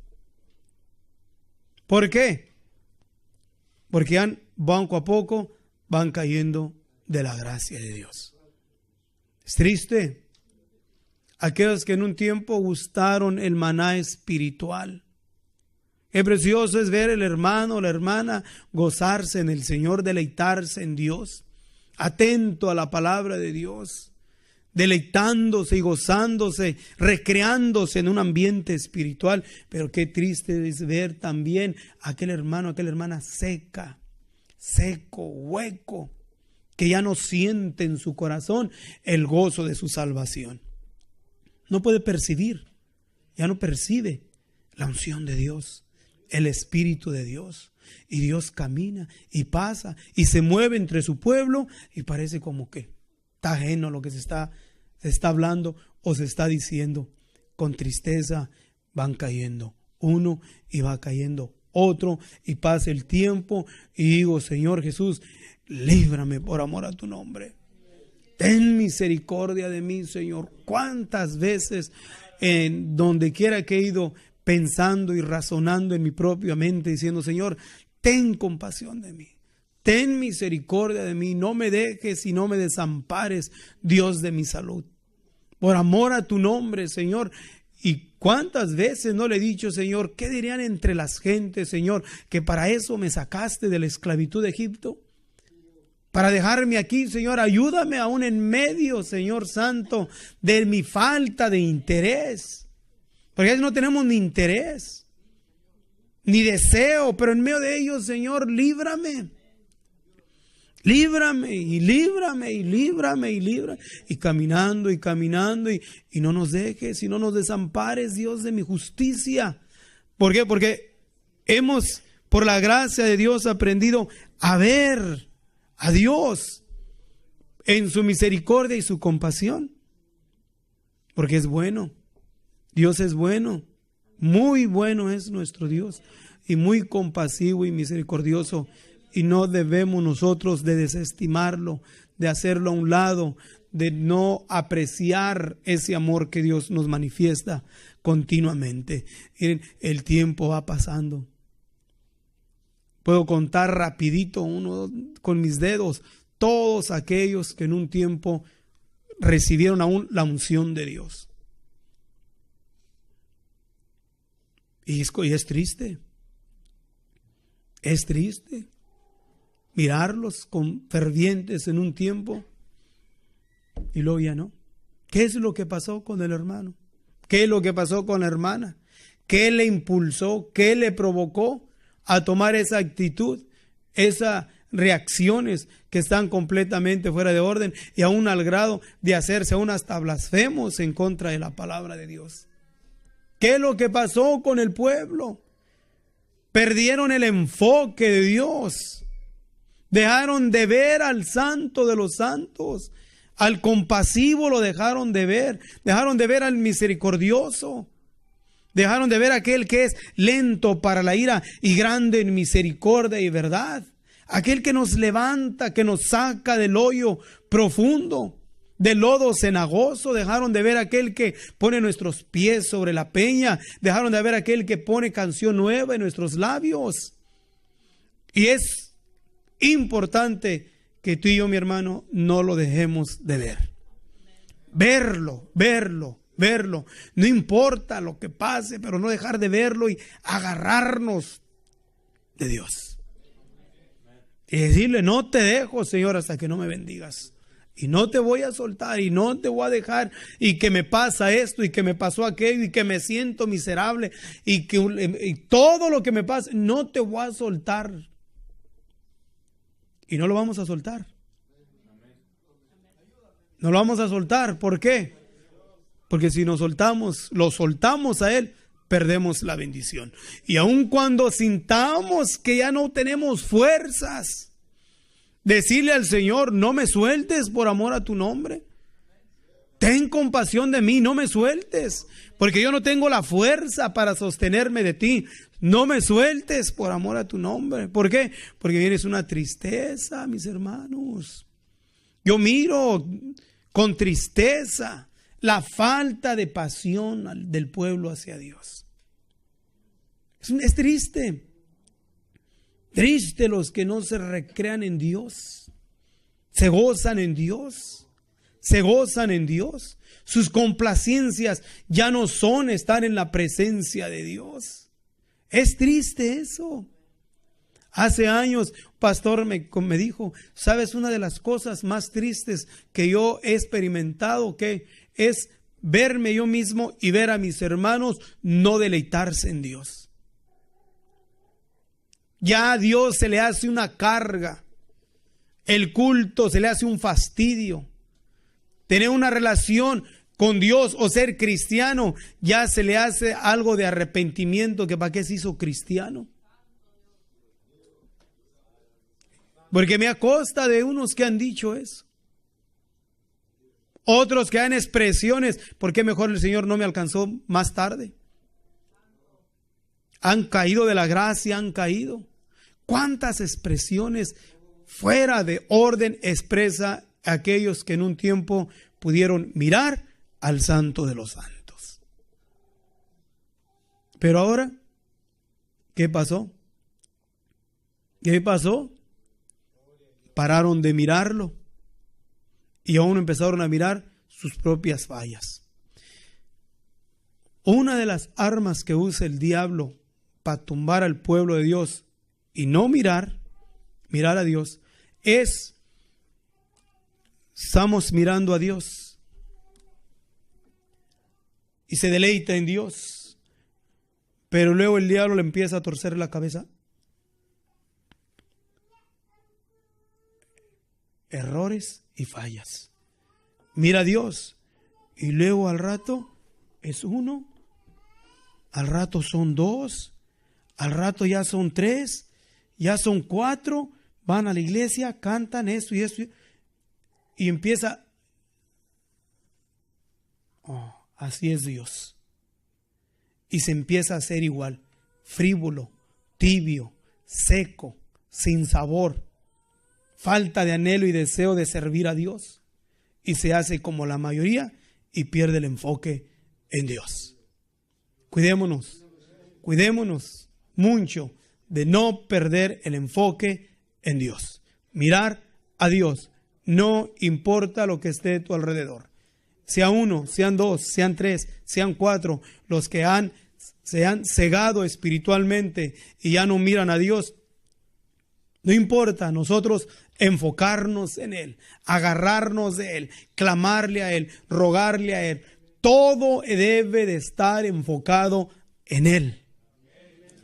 ¿Por qué? Porque poco a poco van cayendo de la gracia de Dios. Es triste. Aquellos que en un tiempo gustaron el maná espiritual. Qué precioso es ver el hermano o la hermana gozarse en el Señor, deleitarse en Dios, atento a la palabra de Dios, deleitándose y gozándose, recreándose en un ambiente espiritual. Pero qué triste es ver también a aquel hermano, a aquella hermana seco, hueco, que ya no siente en su corazón el gozo de su salvación. No puede percibir, ya no percibe la unción de Dios, el Espíritu de Dios. Y Dios camina y pasa y se mueve entre su pueblo y parece como que está ajeno a lo que se está hablando o se está diciendo. Con tristeza van cayendo uno y va cayendo otro y pasa el tiempo y digo, Señor Jesús, líbrame por amor a tu nombre. Ten misericordia de mí, Señor. ¿Cuántas veces en donde quiera que he ido pensando y razonando en mi propia mente diciendo, Señor, ten compasión de mí. Ten misericordia de mí, no me dejes y no me desampares, Dios de mi salud. Por amor a tu nombre, Señor. Y cuántas veces no le he dicho, Señor, ¿qué dirían entre las gentes, Señor, que para eso me sacaste de la esclavitud de Egipto? Para dejarme aquí, Señor, ayúdame aún en medio, Señor Santo, de mi falta de interés. Porque a veces no tenemos ni interés, ni deseo, pero en medio de ellos, Señor, líbrame. Líbrame y líbrame y líbrame y líbrame. Y caminando y caminando y no nos dejes y no nos desampares, Dios de mi justicia. ¿Por qué? Porque hemos, por la gracia de Dios, aprendido a ver a Dios en su misericordia y su compasión. Porque es bueno. Dios es bueno. Muy bueno es nuestro Dios. Y muy compasivo y misericordioso. Y no debemos nosotros de desestimarlo, de hacerlo a un lado, de no apreciar ese amor que Dios nos manifiesta continuamente. Miren, el tiempo va pasando. Puedo contar rapidito uno con mis dedos todos aquellos que en un tiempo recibieron aún la unción de Dios. Y es triste. Es triste mirarlos con fervientes en un tiempo y luego ya no. ¿Qué es lo que pasó con el hermano? ¿Qué es lo que pasó con la hermana? ¿Qué le impulsó? ¿Qué le provocó a tomar esa actitud? Esas reacciones que están completamente fuera de orden y aún al grado de hacerse aún hasta blasfemos en contra de la palabra de Dios. ¿Qué es lo que pasó con el pueblo? Perdieron el enfoque de Dios. Dejaron de ver al santo de los santos. Al compasivo lo dejaron de ver. Dejaron de ver al misericordioso. Dejaron de ver a aquel que es lento para la ira y grande en misericordia y verdad. Aquel que nos levanta, que nos saca del hoyo profundo, del lodo cenagoso. Dejaron de ver a aquel que pone nuestros pies sobre la peña. Dejaron de ver a aquel que pone canción nueva en nuestros labios. Y es importante que tú y yo, mi hermano, no lo dejemos de ver. Verlo, verlo, verlo. No importa lo que pase, pero no dejar de verlo y agarrarnos de Dios. Y decirle, no te dejo, Señor, hasta que no me bendigas. Y no te voy a soltar y no te voy a dejar. Y que me pasa esto y que me pasó aquello y que me siento miserable. Y todo lo que me pasa, no te voy a soltar. Y no lo vamos a soltar. No lo vamos a soltar. ¿Por qué? Porque si nos soltamos, lo soltamos a Él, perdemos la bendición. Y aun cuando sintamos que ya no tenemos fuerzas, decirle al Señor, no me sueltes por amor a tu nombre. Ten compasión de mí, no me sueltes, porque yo no tengo la fuerza para sostenerme de ti. No me sueltes por amor a tu nombre. ¿Por qué? Porque vienes una tristeza, mis hermanos. Yo miro con tristeza la falta de pasión del pueblo hacia Dios. Es triste. Triste los que no se recrean en Dios. Se gozan en Dios. Se gozan en Dios. Sus complacencias ya no son estar en la presencia de Dios. Es triste eso. Hace años, un pastor me dijo, ¿sabes una de las cosas más tristes que yo he experimentado? Que es verme yo mismo y ver a mis hermanos no deleitarse en Dios. Ya a Dios se le hace una carga. El culto se le hace un fastidio. Tener una relación con Dios o ser cristiano ya se le hace algo de arrepentimiento, que para qué se hizo cristiano. Porque me acosta de unos que han dicho eso. Otros que dan expresiones, ¿por qué mejor el Señor no me alcanzó más tarde? Han caído de la gracia, han caído. ¿Cuántas expresiones fuera de orden expresa aquellos que en un tiempo pudieron mirar al Santo de los Santos? Pero ahora, ¿qué pasó? ¿Qué pasó? Pararon de mirarlo y aún empezaron a mirar sus propias fallas. Una de las armas que usa el diablo para tumbar al pueblo de Dios y no mirar a Dios, estamos mirando a Dios y se deleita en Dios, pero luego el diablo le empieza a torcer la cabeza. Errores y fallas. Mira a Dios y luego al rato es uno, al rato son dos, al rato ya son tres, ya son cuatro, van a la iglesia, cantan esto y esto y empieza, así es Dios. Y se empieza a hacer igual, frívolo, tibio, seco, sin sabor, falta de anhelo y deseo de servir a Dios, y se hace como la mayoría y pierde el enfoque en Dios. Cuidémonos mucho de no perder el enfoque en Dios. Mirar a Dios, no importa lo que esté a tu alrededor. Sea uno, sean dos, sean tres, sean cuatro, los que se han cegado espiritualmente y ya no miran a Dios. No importa, nosotros enfocarnos en Él, agarrarnos de Él, clamarle a Él, rogarle a Él. todo debe de estar enfocado en Él.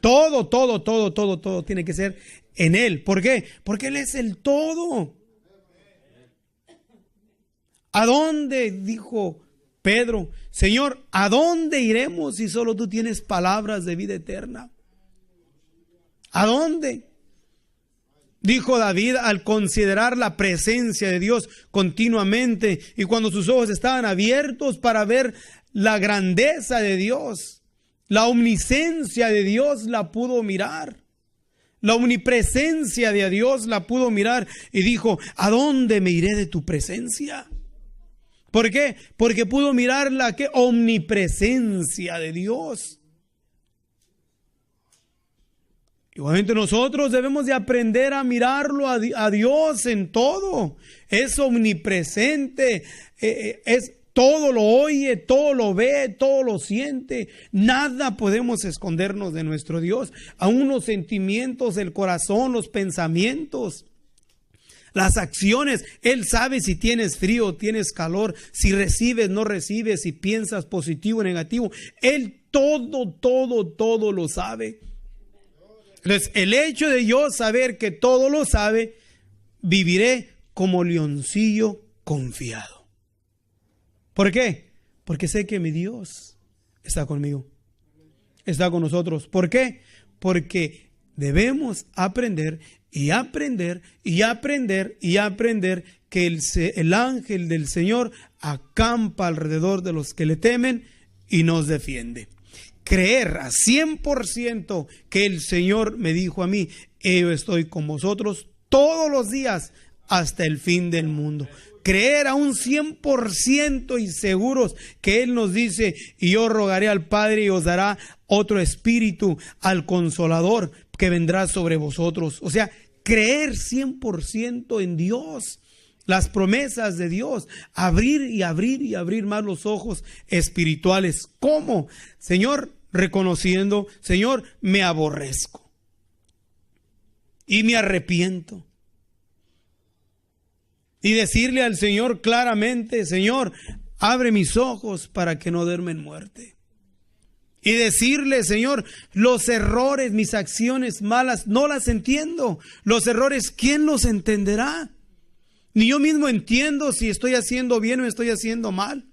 Todo tiene que ser en Él. ¿Por qué? Porque Él es el todo. ¿A dónde, dijo Pedro, Señor, a dónde iremos si solo tú tienes palabras de vida eterna? ¿A dónde? Dijo David al considerar la presencia de Dios continuamente y cuando sus ojos estaban abiertos para ver la grandeza de Dios, la omnisciencia de Dios la pudo mirar. La omnipresencia de Dios la pudo mirar y dijo, ¿a dónde me iré de tu presencia? ¿Por qué? Porque pudo mirar la omnipresencia de Dios. Igualmente nosotros debemos de aprender a mirarlo a Dios en todo. Es omnipresente, todo lo oye, todo lo ve, todo lo siente. Nada podemos escondernos de nuestro Dios. Aún los sentimientos, el corazón, los pensamientos, las acciones. Él sabe si tienes frío o tienes calor, si recibes, no recibes, si piensas positivo o negativo. Él todo lo sabe. Entonces, el hecho de yo saber que todo lo sabe, viviré como leoncillo confiado. ¿Por qué? Porque sé que mi Dios está conmigo, está con nosotros. ¿Por qué? Porque debemos aprender que el ángel del Señor acampa alrededor de los que le temen y nos defiende. Creer a 100% que el Señor me dijo a mí, yo estoy con vosotros todos los días hasta el fin del mundo. Creer a un 100% y seguros que Él nos dice, y yo rogaré al Padre y os dará otro espíritu, al Consolador, que vendrá sobre vosotros. O sea, creer 100% en Dios, las promesas de Dios, abrir más los ojos espirituales. ¿Cómo? Señor, reconociendo, Señor, me aborrezco y me arrepiento. Y decirle al Señor claramente, Señor, abre mis ojos para que no duerma en muerte. Y decirle, Señor, los errores, mis acciones malas, no las entiendo. Los errores, ¿quién los entenderá? Ni yo mismo entiendo si estoy haciendo bien o estoy haciendo mal.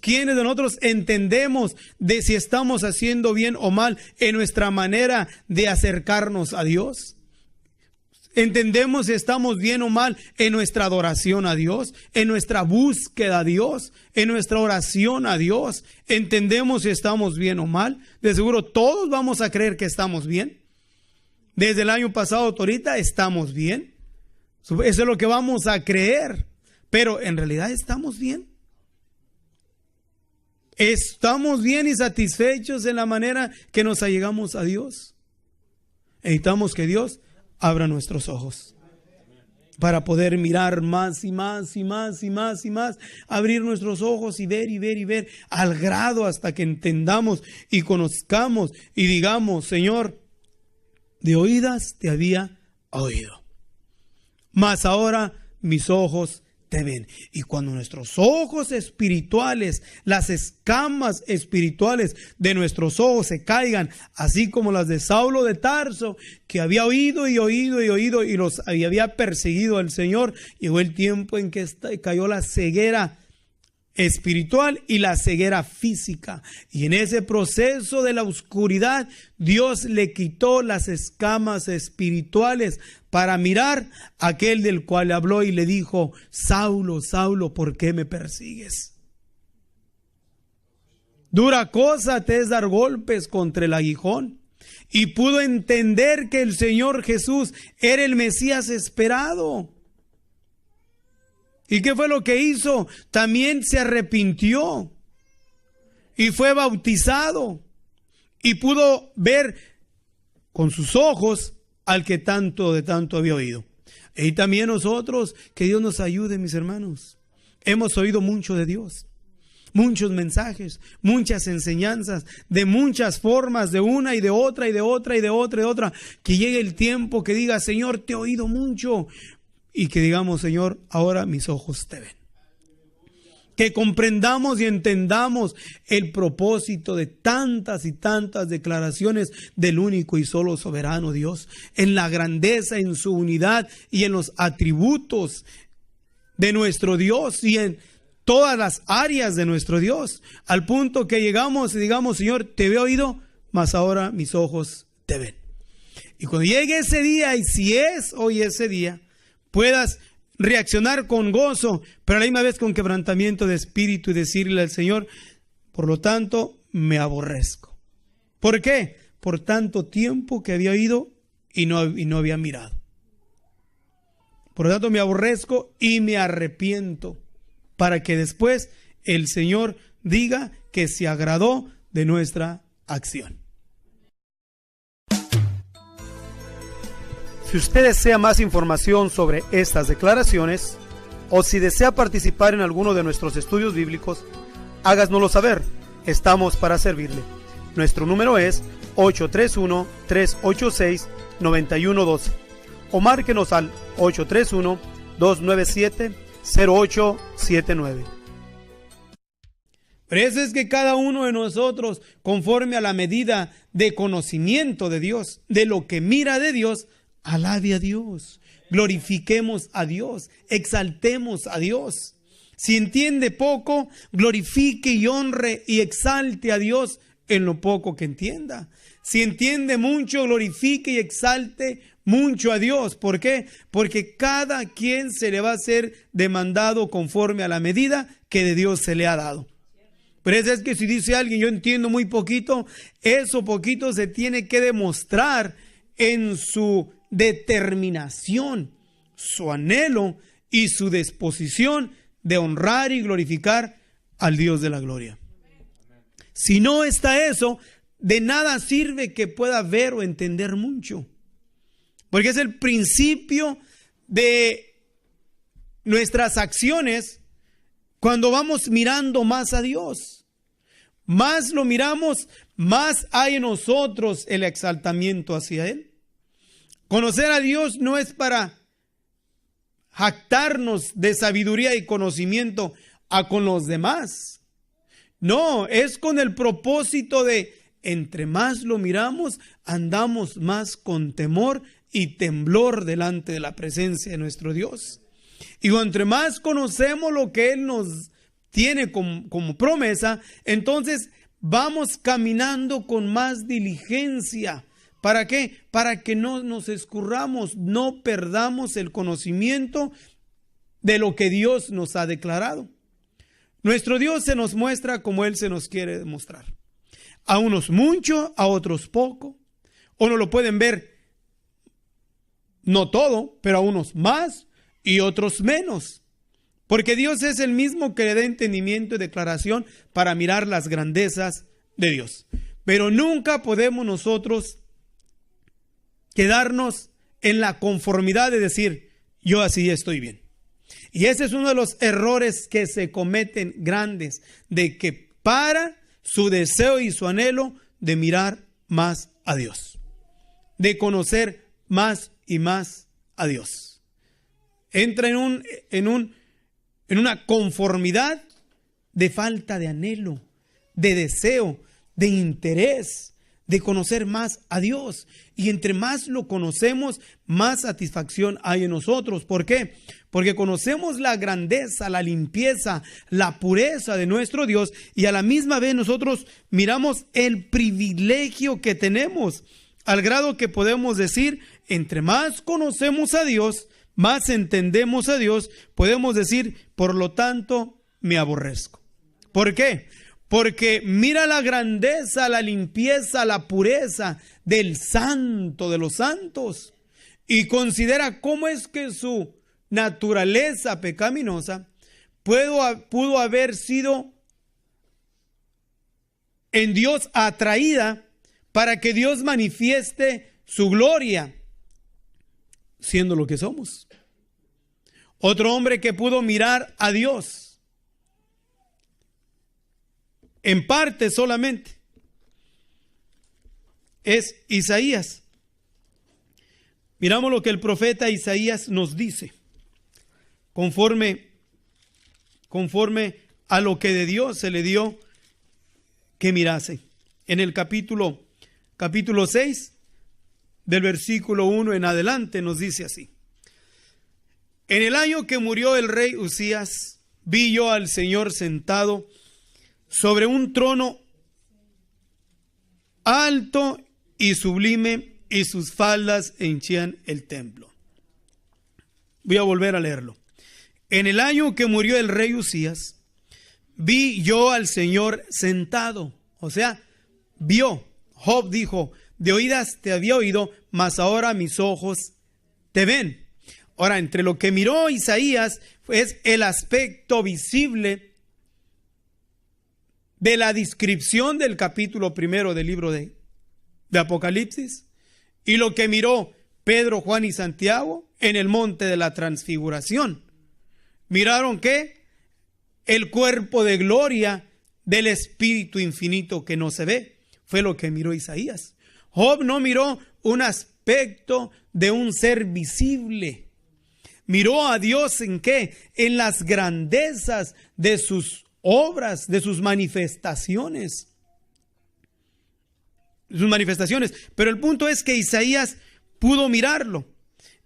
¿Quiénes de nosotros entendemos de si estamos haciendo bien o mal en nuestra manera de acercarnos a Dios? ¿Entendemos si estamos bien o mal en nuestra adoración a Dios, en nuestra búsqueda a Dios, en nuestra oración a Dios? ¿Entendemos si estamos bien o mal? De seguro todos vamos a creer que estamos bien. Desde el año pasado hasta ahorita estamos bien. Eso es lo que vamos a creer. Pero en realidad estamos bien. Estamos bien y satisfechos en la manera que nos allegamos a Dios. Necesitamos que Dios abra nuestros ojos para poder mirar más y más, abrir nuestros ojos y ver, al grado hasta que entendamos y conozcamos y digamos, Señor, de oídas te había oído, mas ahora mis ojos te ven. Y cuando nuestros ojos espirituales, las escamas espirituales de nuestros ojos se caigan, así como las de Saulo de Tarso, que había oído y había perseguido al Señor, llegó el tiempo en que cayó la ceguera espiritual y la ceguera física. Y en ese proceso de la oscuridad, Dios le quitó las escamas espirituales para mirar a aquel del cual le habló y le dijo, Saulo, Saulo, ¿por qué me persigues? Dura cosa te es dar golpes contra el aguijón. Y pudo entender que el Señor Jesús era el Mesías esperado. ¿Y qué fue lo que hizo? También se arrepintió y fue bautizado y pudo ver con sus ojos al que tanto había oído. Y también nosotros, que Dios nos ayude, mis hermanos. Hemos oído mucho de Dios, muchos mensajes, muchas enseñanzas, de muchas formas, de una y de otra y de otra y de otra y de otra. Que llegue el tiempo que diga, Señor, te he oído mucho. Y que digamos, Señor, ahora mis ojos te ven. que comprendamos y entendamos el propósito de tantas y tantas declaraciones del único y solo soberano Dios, en la grandeza, en su unidad y en los atributos de nuestro Dios y en todas las áreas de nuestro Dios, al punto que llegamos y digamos: Señor, te había oído, mas ahora mis ojos te ven. Y cuando llegue ese día, y si es hoy ese día, puedas reaccionar con gozo, pero a la misma vez con quebrantamiento de espíritu, y decirle al Señor: por lo tanto, me aborrezco. ¿Por qué? Por tanto tiempo que había oído y no había mirado. Por lo tanto, me aborrezco y me arrepiento, para que después el Señor diga que se agradó de nuestra acción. Si usted desea más información sobre estas declaraciones, o si desea participar en alguno de nuestros estudios bíblicos, háganoslo saber. Estamos para servirle. Nuestro número es 831-386-9112 o márquenos al 831-297-0879. Por eso es que cada uno de nosotros, conforme a la medida de conocimiento de Dios, de lo que mira de Dios, alabe a Dios, glorifiquemos a Dios, exaltemos a Dios. Si entiende poco, glorifique y honre y exalte a Dios en lo poco que entienda. Si entiende mucho, glorifique y exalte mucho a Dios. ¿Por qué? Porque cada quien se le va a ser demandado conforme a la medida que de Dios se le ha dado. Pero es que si dice alguien: yo entiendo muy poquito, eso poquito se tiene que demostrar en su determinación, su anhelo y su disposición de honrar y glorificar al Dios de la gloria. Si no está eso, de nada sirve que pueda ver o entender mucho. Porque es el principio de nuestras acciones cuando vamos mirando más a Dios. Más lo miramos, más hay en nosotros el exaltamiento hacia Él. Conocer a Dios no es para jactarnos de sabiduría y conocimiento a con los demás. No, es con el propósito de, entre más lo miramos, andamos más con temor y temblor delante de la presencia de nuestro Dios. Y entre más conocemos lo que Él nos tiene como promesa, entonces vamos caminando con más diligencia. ¿Para qué? Para que no nos escurramos, no perdamos el conocimiento de lo que Dios nos ha declarado. Nuestro Dios se nos muestra como Él se nos quiere demostrar. A unos mucho, a otros poco. O no lo pueden ver, no todo, pero a unos más y otros menos. Porque Dios es el mismo que le da entendimiento y declaración para mirar las grandezas de Dios. Pero nunca podemos nosotros quedarnos en la conformidad de decir: yo así estoy bien. Y ese es uno de los errores que se cometen grandes, de que para su deseo y su anhelo de mirar más a Dios, de conocer más y más a Dios. Entra en una conformidad de falta de anhelo, de deseo, de interés, de conocer más a Dios. Y entre más lo conocemos, más satisfacción hay en nosotros. ¿Por qué? Porque conocemos la grandeza, la limpieza, la pureza de nuestro Dios, y a la misma vez nosotros miramos el privilegio que tenemos, al grado que podemos decir: entre más conocemos a Dios, más entendemos a Dios, podemos decir: por lo tanto, me aborrezco. ¿Por qué? Porque mira la grandeza, la limpieza, la pureza del santo de los santos, y considera cómo es que su naturaleza pecaminosa pudo haber sido en Dios atraída para que Dios manifieste su gloria, siendo lo que somos. Otro hombre que pudo mirar a Dios en parte solamente es Isaías. Miramos lo que el profeta Isaías nos dice, conforme a lo que de Dios se le dio que mirase. En el capítulo 6, del versículo 1 en adelante, nos dice así: en el año que murió el rey Uzías, vi yo al Señor sentado sobre un trono alto y sublime, y sus faldas henchían el templo. Voy a volver a leerlo. En el año que murió el rey Uzías, vi yo al Señor sentado. O sea, vio. Job dijo: de oídas te había oído, mas ahora mis ojos te ven. Ahora, entre lo que miró Isaías es el aspecto visible de la descripción del capítulo 1 del libro de Apocalipsis, y lo que miró Pedro, Juan y Santiago en el monte de la transfiguración. Miraron que el cuerpo de gloria del Espíritu infinito que no se ve. Fue lo que miró Isaías. Job no miró un aspecto de un ser visible. Miró a Dios ¿en qué? En las grandezas de sus obras, de sus manifestaciones. Pero el punto es que Isaías pudo mirarlo.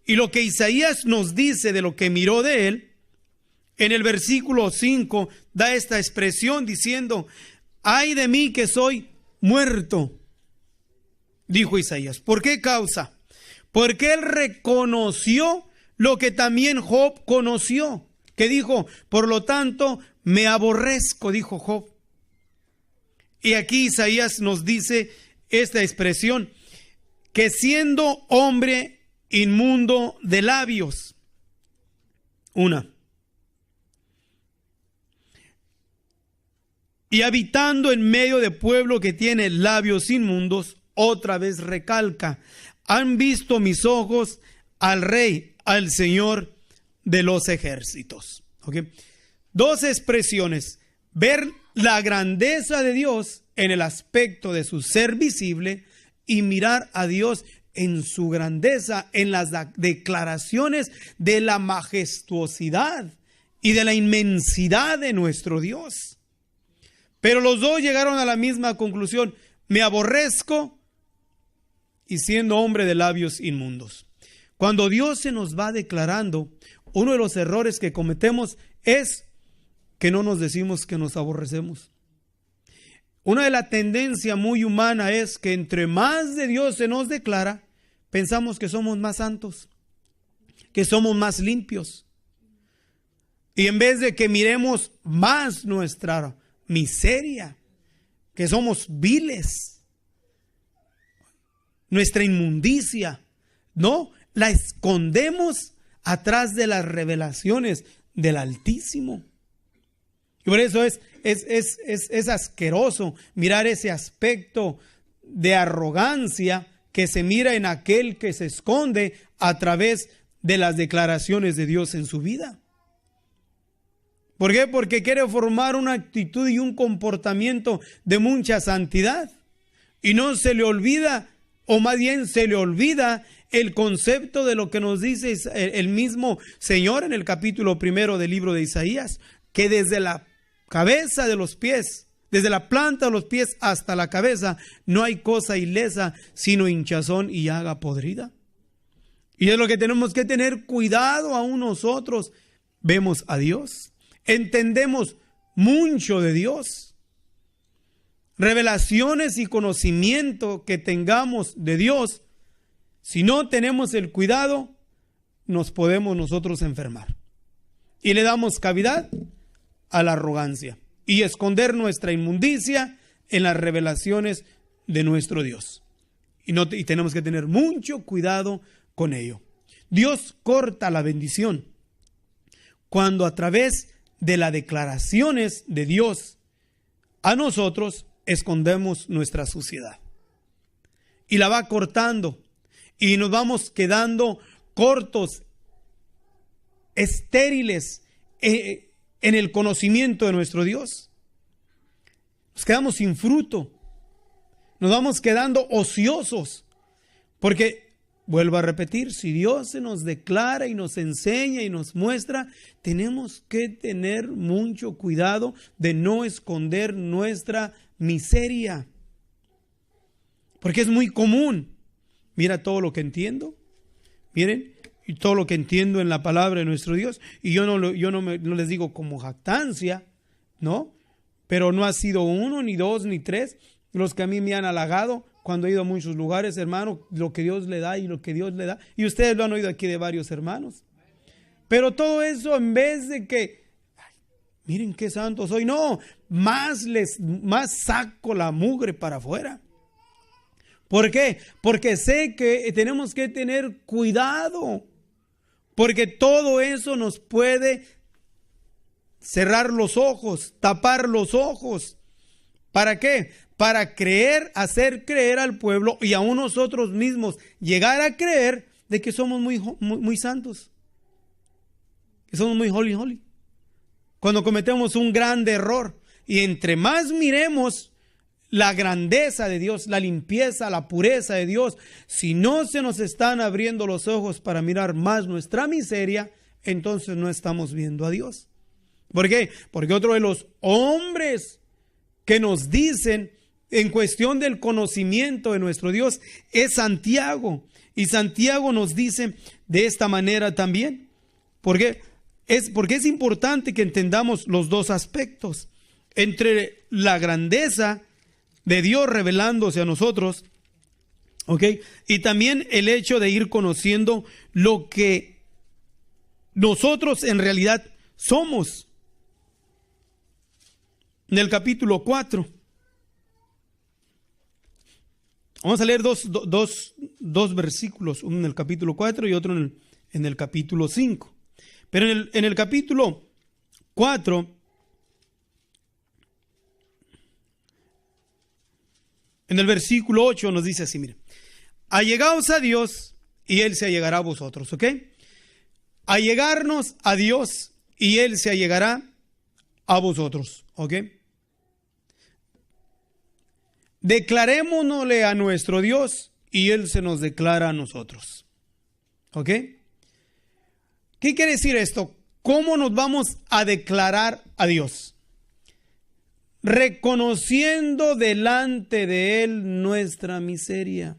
Y lo que Isaías nos dice de lo que miró de él, en el versículo 5 da esta expresión diciendo: ay de mí que soy muerto, dijo Isaías. ¿Por qué causa? Porque él reconoció lo que también Job conoció, que dijo: por lo tanto me aborrezco, dijo Job. Y aquí Isaías nos dice esta expresión, que siendo hombre inmundo de labios, y habitando en medio de pueblo que tiene labios inmundos, otra vez recalca: han visto mis ojos al Rey, al Señor de los ejércitos. ¿Okay? Dos expresiones: ver la grandeza de Dios en el aspecto de su ser visible, y mirar a Dios en su grandeza, en las declaraciones de la majestuosidad y de la inmensidad de nuestro Dios. Pero los dos llegaron a la misma conclusión: me aborrezco, y siendo hombre de labios inmundos. Cuando Dios se nos va declarando, uno de los errores que cometemos es que no nos decimos que nos aborrecemos. Una de las tendencias muy humanas es que entre más de Dios se nos declara, pensamos que somos más santos, que somos más limpios. Y en vez de que miremos más nuestra miseria, que somos viles, nuestra inmundicia, no, la escondemos atrás de las revelaciones del Altísimo. Y por eso es asqueroso mirar ese aspecto de arrogancia que se mira en aquel que se esconde a través de las declaraciones de Dios en su vida. ¿Por qué? Porque quiere formar una actitud y un comportamiento de mucha santidad. Y no se le olvida, o más bien se le olvida el concepto de lo que nos dice el mismo Señor en el capítulo 1 del libro de Isaías, que desde la cabeza de los pies, desde la planta de los pies hasta la cabeza, no hay cosa ilesa, sino hinchazón y llaga podrida. Y es lo que tenemos que tener cuidado aún nosotros. Vemos a Dios, entendemos mucho de Dios. Revelaciones y conocimiento que tengamos de Dios, si no tenemos el cuidado, nos podemos nosotros enfermar. Y le damos cavidad a la arrogancia y esconder nuestra inmundicia en las revelaciones de nuestro Dios. Y tenemos que tener mucho cuidado con ello. Dios corta la bendición cuando a través de las declaraciones de Dios a nosotros escondemos nuestra suciedad. Y la va cortando y nos vamos quedando cortos, estériles en el conocimiento de nuestro Dios. Nos quedamos sin fruto. Nos vamos quedando ociosos. Porque Vuelvo a repetir, si Dios se nos declara y nos enseña y nos muestra, tenemos que tener mucho cuidado de no esconder nuestra miseria. Porque es muy común. Mira todo lo que entiendo. Miren, y todo lo que entiendo en la palabra de nuestro Dios. Y yo no les digo como jactancia, ¿no? Pero no ha sido uno, ni dos, ni tres los que a mí me han halagado cuando he ido a muchos lugares, hermano, lo que Dios le da y lo que Dios le da. Y ustedes lo han oído aquí de varios hermanos. Pero todo eso, en vez de que, ay, miren qué santo soy, no, más saco la mugre para afuera. ¿Por qué? Porque sé que tenemos que tener cuidado, porque todo eso nos puede cerrar los ojos, tapar los ojos. ¿Para qué? Para hacer creer al pueblo y aún nosotros mismos llegar a creer de que somos muy santos, que somos muy holy. Cuando cometemos un grande error, y entre más miremos la grandeza de Dios, la limpieza, la pureza de Dios, si no se nos están abriendo los ojos para mirar más nuestra miseria, entonces no estamos viendo a Dios. ¿Por qué? Porque otro de los hombres que nos dicen en cuestión del conocimiento de nuestro Dios es Santiago. Y Santiago nos dice de esta manera también. Porque es importante que entendamos los dos aspectos. Entre la grandeza de Dios revelándose a nosotros, ¿ok? Y también el hecho de ir conociendo lo que nosotros en realidad somos. En el capítulo 4. Vamos a leer dos versículos, uno en el capítulo 4 y otro en el capítulo 5. Pero en el capítulo 4, en el versículo 8 nos dice así, mire, allegaos a Dios y Él se allegará a vosotros, ¿ok? Allegarnos a Dios y Él se allegará a vosotros, ¿ok? Declarémonosle a nuestro Dios y Él se nos declara a nosotros. ¿Ok? ¿Qué quiere decir esto? ¿Cómo nos vamos a declarar a Dios? Reconociendo delante de Él nuestra miseria.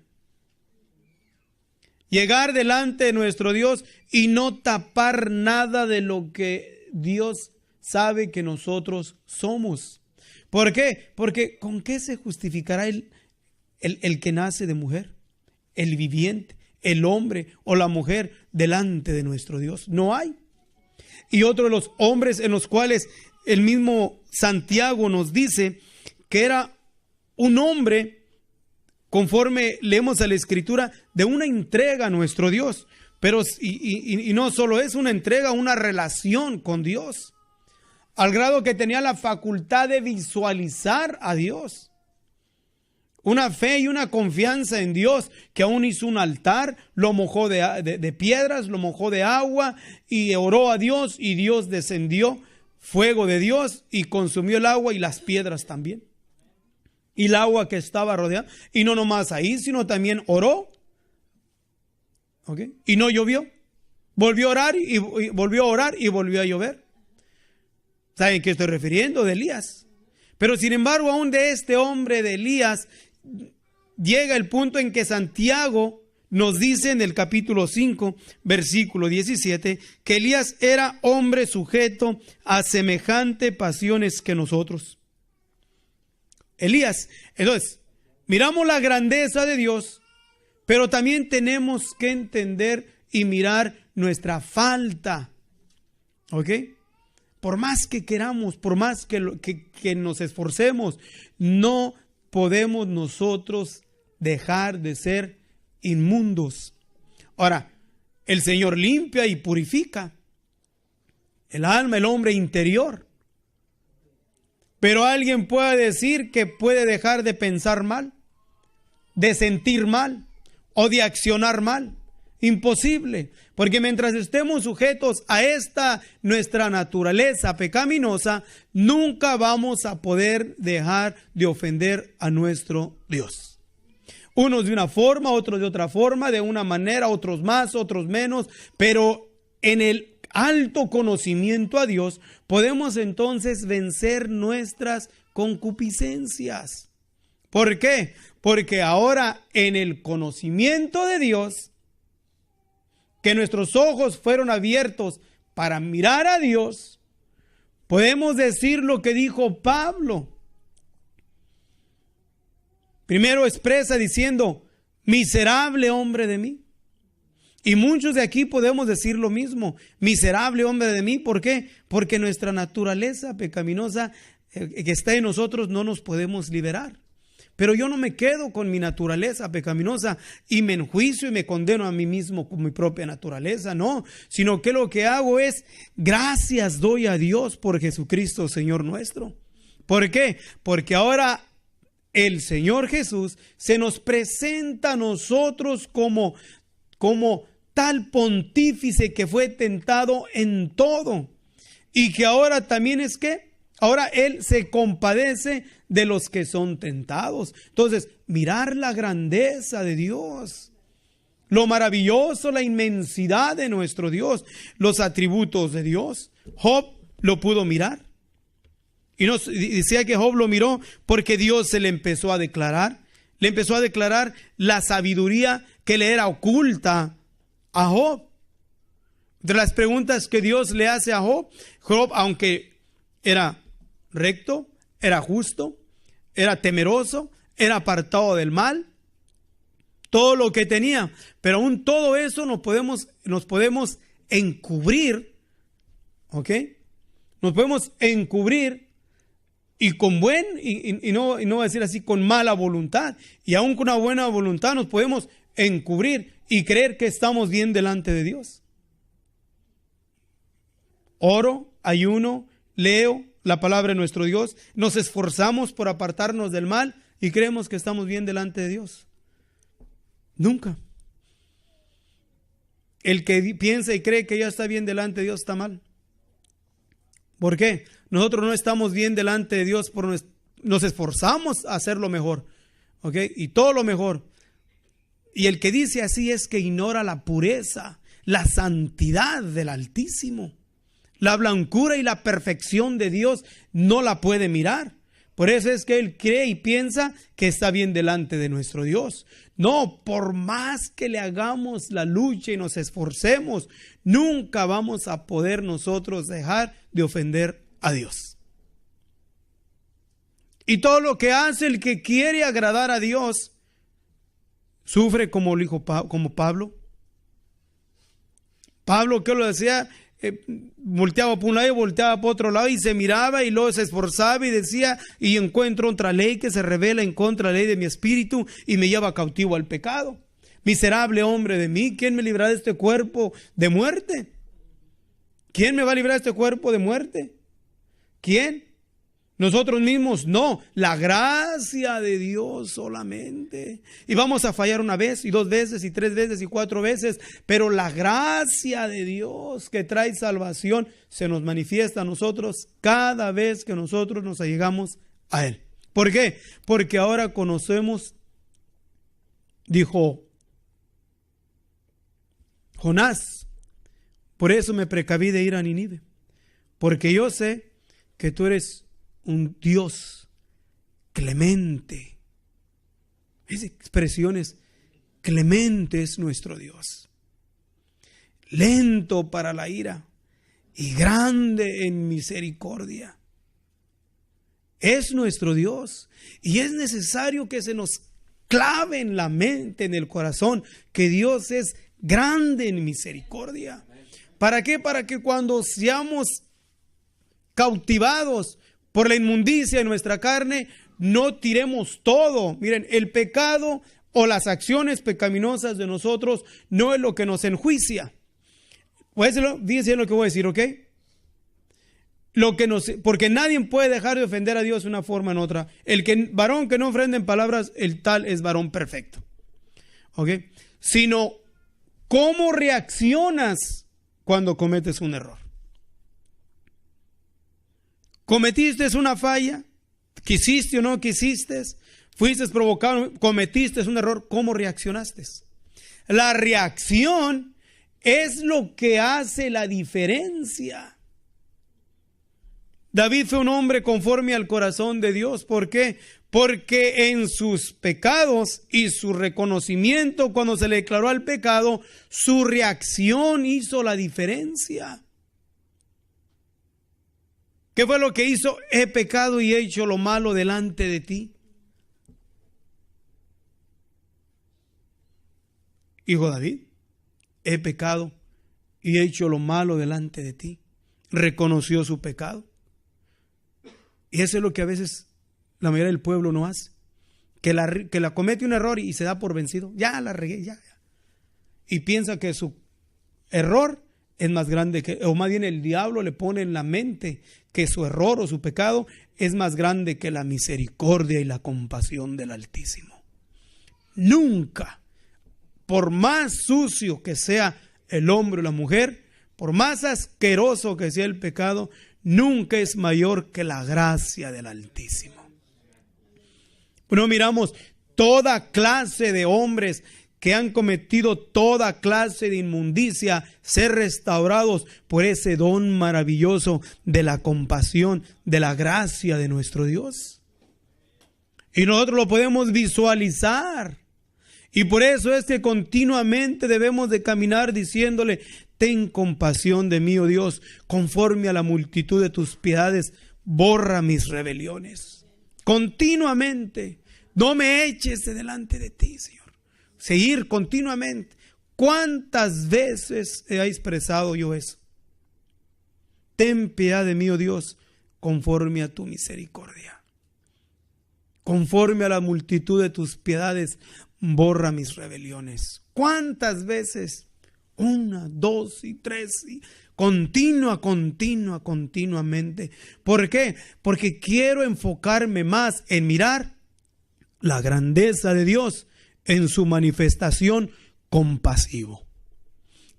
Llegar delante de nuestro Dios y no tapar nada de lo que Dios sabe que nosotros somos. ¿Por qué? Porque ¿con qué se justificará el que nace de mujer? El viviente, el hombre o la mujer delante de nuestro Dios. No hay. Y otro de los hombres en los cuales el mismo Santiago nos dice que era un hombre, conforme leemos a la Escritura, de una entrega a nuestro Dios. Pero y no solo es una entrega, una relación con Dios. Al grado que tenía la facultad de visualizar a Dios. Una fe y una confianza en Dios, que aún hizo un altar, lo mojó de piedras, lo mojó de agua y oró a Dios y Dios descendió, fuego de Dios y consumió el agua y las piedras también. Y el agua que estaba rodeada. Y no nomás ahí, sino también oró. ¿Okay? Y no llovió. Volvió a orar y volvió a llover. ¿Saben qué estoy refiriendo? De Elías. Pero sin embargo, aún de este hombre de Elías, llega el punto en que Santiago nos dice en el capítulo 5, versículo 17, que Elías era hombre sujeto a semejante pasiones que nosotros. Elías, entonces, miramos la grandeza de Dios, pero también tenemos que entender y mirar nuestra falta. ¿Ok? Por más que queramos, por más que nos esforcemos, no podemos nosotros dejar de ser inmundos. Ahora, el Señor limpia y purifica el alma, el hombre interior. Pero alguien puede decir que puede dejar de pensar mal, de sentir mal o de accionar mal. Imposible, porque mientras estemos sujetos a esta nuestra naturaleza pecaminosa, nunca vamos a poder dejar de ofender a nuestro Dios. Unos de una forma, otros de otra forma, de una manera, otros más, otros menos, pero en el alto conocimiento a Dios podemos entonces vencer nuestras concupiscencias. ¿Por qué? Porque ahora en el conocimiento de Dios, que nuestros ojos fueron abiertos para mirar a Dios, podemos decir lo que dijo Pablo. Primero expresa diciendo, miserable hombre de mí. Y muchos de aquí podemos decir lo mismo, miserable hombre de mí. ¿Por qué? Porque nuestra naturaleza pecaminosa que está en nosotros no nos podemos liberar. Pero yo no me quedo con mi naturaleza pecaminosa y me enjuicio y me condeno a mí mismo con mi propia naturaleza, no, sino que lo que hago es, gracias doy a Dios por Jesucristo, Señor nuestro. ¿Por qué? Porque ahora el Señor Jesús se nos presenta a nosotros como tal pontífice que fue tentado en todo y que ahora también es que ahora Él se compadece de los que son tentados. Entonces, mirar la grandeza de Dios, lo maravilloso, la inmensidad de nuestro Dios, los atributos de Dios. Job lo pudo mirar. Y decía que Job lo miró porque Dios se le empezó a declarar. Le empezó a declarar la sabiduría que le era oculta a Job. De las preguntas que Dios le hace a Job, Job, aunque era recto, era justo, era temeroso, era apartado del mal, todo lo que tenía, pero aún todo eso nos podemos encubrir, ¿ok? Nos podemos encubrir y con y no voy a decir así, con mala voluntad, y aún con una buena voluntad nos podemos encubrir y creer que estamos bien delante de Dios. Oro, ayuno, leo la palabra de nuestro Dios, nos esforzamos por apartarnos del mal y creemos que estamos bien delante de Dios. Nunca. El que piensa y cree que ya está bien delante de Dios está mal. ¿Por qué? Nosotros no estamos bien delante de Dios, nos esforzamos a hacer lo mejor, ¿ok? Y todo lo mejor. Y el que dice así es que ignora la pureza, la santidad del Altísimo. La blancura y la perfección de Dios no la puede mirar. Por eso es que él cree y piensa que está bien delante de nuestro Dios. No, por más que le hagamos la lucha y nos esforcemos, nunca vamos a poder nosotros dejar de ofender a Dios. Y todo lo que hace el que quiere agradar a Dios, sufre como lo dijo como Pablo. Pablo, ¿qué lo decía? Volteaba por un lado y volteaba por otro lado y se miraba y luego se esforzaba y decía, y encuentro otra ley que se revela en contra de la ley de mi espíritu y me lleva cautivo al pecado. Miserable hombre de mí, ¿quién me librará de este cuerpo de muerte? ¿Quién me va a librar de este cuerpo de muerte? ¿Quién? Nosotros mismos, no, la gracia de Dios solamente. Y vamos a fallar una vez y dos veces y tres veces y cuatro veces, pero la gracia de Dios que trae salvación se nos manifiesta a nosotros cada vez que nosotros nos allegamos a Él. ¿Por qué? Porque ahora conocemos, dijo Jonás, por eso me precaví de ir a Nínive, porque yo sé que tú eres un Dios clemente. Esas expresiones, clemente es nuestro Dios, lento para la ira y grande en misericordia. Es nuestro Dios y es necesario que se nos clave en la mente, en el corazón, que Dios es grande en misericordia. ¿Para qué? Para que cuando seamos cautivados por la inmundicia de nuestra carne, no tiremos todo. Miren, el pecado o las acciones pecaminosas de nosotros no es lo que nos enjuicia. Fíjense lo que voy a decir, ¿ok? Porque nadie puede dejar de ofender a Dios de una forma o en otra. Varón que no ofrenda en palabras, el tal es varón perfecto. ¿Ok? Sino, ¿cómo reaccionas cuando cometes un error? ¿Cometiste una falla? ¿Quisiste o no quisiste? fuiste provocado, cometiste un error, ¿cómo reaccionaste? La reacción es lo que hace la diferencia. David fue un hombre conforme al corazón de Dios. ¿Por qué? Porque en sus pecados y su reconocimiento, cuando se le declaró al pecado, su reacción hizo la diferencia. ¿Qué fue lo que hizo? He pecado y he hecho lo malo delante de ti. Hijo David, he pecado y he hecho lo malo delante de ti. Reconoció su pecado. Y eso es lo que a veces la mayoría del pueblo no hace. Que la comete un error y se da por vencido. Ya la regué, ya. Y piensa que su error es más grande que, o más bien el diablo le pone en la mente que su error o su pecado es más grande que la misericordia y la compasión del Altísimo. Nunca, por más sucio que sea el hombre o la mujer, por más asqueroso que sea el pecado, nunca es mayor que la gracia del Altísimo. Bueno, miramos toda clase de hombres que han cometido toda clase de inmundicia, ser restaurados por ese don maravilloso de la compasión, de la gracia de nuestro Dios. Y nosotros lo podemos visualizar. Y por eso es que continuamente debemos de caminar diciéndole: ten compasión de mí, oh Dios, conforme a la multitud de tus piedades, borra mis rebeliones. Continuamente, no me eches de delante de ti, Señor. Seguir continuamente. ¿Cuántas veces he expresado yo eso? Ten piedad de mí, oh Dios, conforme a tu misericordia. Conforme a la multitud de tus piedades, borra mis rebeliones. ¿Cuántas veces? 1, 2 y 3, continuamente. ¿Por qué? Porque quiero enfocarme más en mirar la grandeza de Dios en su manifestación compasivo,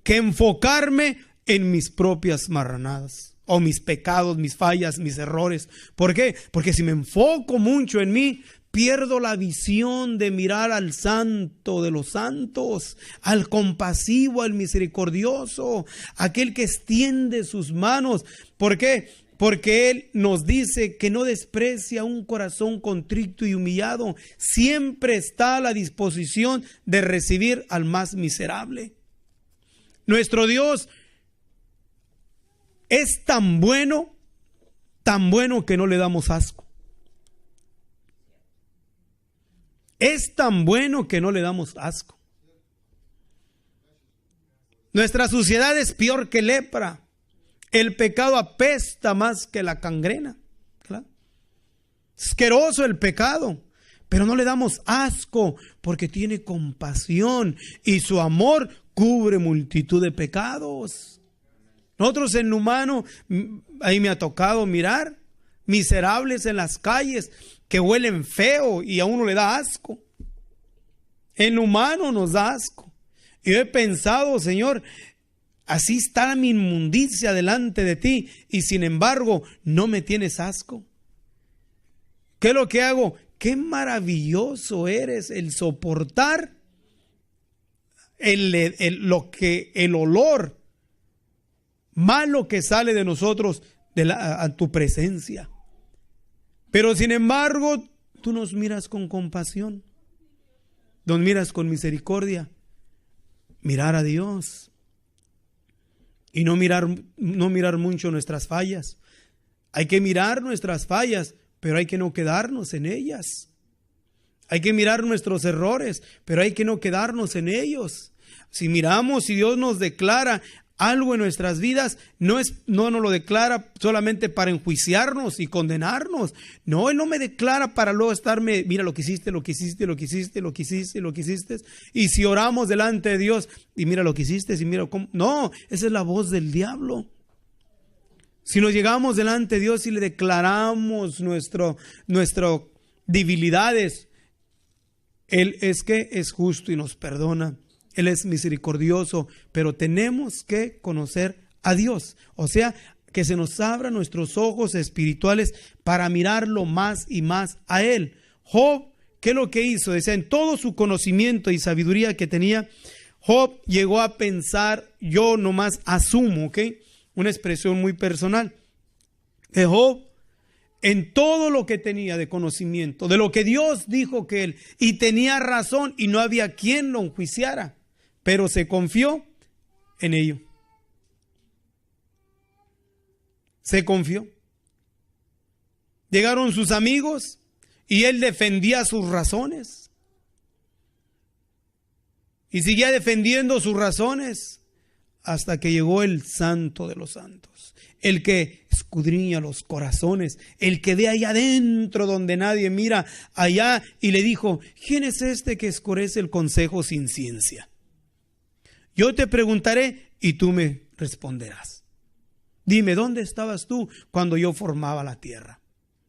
que enfocarme en mis propias marranadas o mis pecados, mis fallas, mis errores. ¿Por qué? Porque si me enfoco mucho en mí, pierdo la visión de mirar al santo de los santos, al compasivo, al misericordioso, aquel que extiende sus manos. ¿Por qué? Porque Él nos dice que no desprecia un corazón contrito y humillado. Siempre está a la disposición de recibir al más miserable. Nuestro Dios es tan bueno que no le damos asco. Es tan bueno que no le damos asco. Nuestra suciedad es peor que lepra. El pecado apesta más que la gangrena. ¿Claro? Asqueroso el pecado, pero no le damos asco porque tiene compasión y su amor cubre multitud de pecados. Nosotros en lo humano, ahí me ha tocado mirar miserables en las calles que huelen feo y a uno le da asco. En lo humano nos da asco. Y yo he pensado, Señor, así está mi inmundicia delante de ti y sin embargo no me tienes asco. ¿Qué es lo que hago? Qué maravilloso eres el soportar el olor malo que sale de nosotros a tu presencia. Pero sin embargo tú nos miras con compasión, nos miras con misericordia. Mirar a Dios. Y no mirar mucho nuestras fallas. Hay que mirar nuestras fallas, pero hay que no quedarnos en ellas. Hay que mirar nuestros errores, pero hay que no quedarnos en ellos. Si miramos, si Dios nos declara algo en nuestras vidas, no nos lo declara solamente para enjuiciarnos y condenarnos. No, Él no me declara para luego estarme, mira lo que hiciste. Y si oramos delante de Dios, y mira lo que hiciste, y mira cómo. No, esa es la voz del diablo. Si nos llegamos delante de Dios y le declaramos nuestras debilidades, Él es justo y nos perdona. Él es misericordioso, pero tenemos que conocer a Dios. O sea, que se nos abran nuestros ojos espirituales para mirarlo más y más a Él. Job ¿qué es lo que hizo? Decía, en todo su conocimiento y sabiduría que tenía, Job llegó a pensar, yo nomás asumo, ¿ok? Una expresión muy personal. Que Job, en todo lo que tenía de conocimiento, de lo que Dios dijo que él, y tenía razón y no había quien lo enjuiciara, pero se confió en ello. Se confió. Llegaron sus amigos y él defendía sus razones. Y seguía defendiendo sus razones hasta que llegó el Santo de los Santos, el que escudriña los corazones, el que ve allá adentro donde nadie mira, allá, y le dijo, ¿quién es este que escurece el consejo sin ciencia? Yo te preguntaré y tú me responderás. Dime, ¿dónde estabas tú cuando yo formaba la tierra?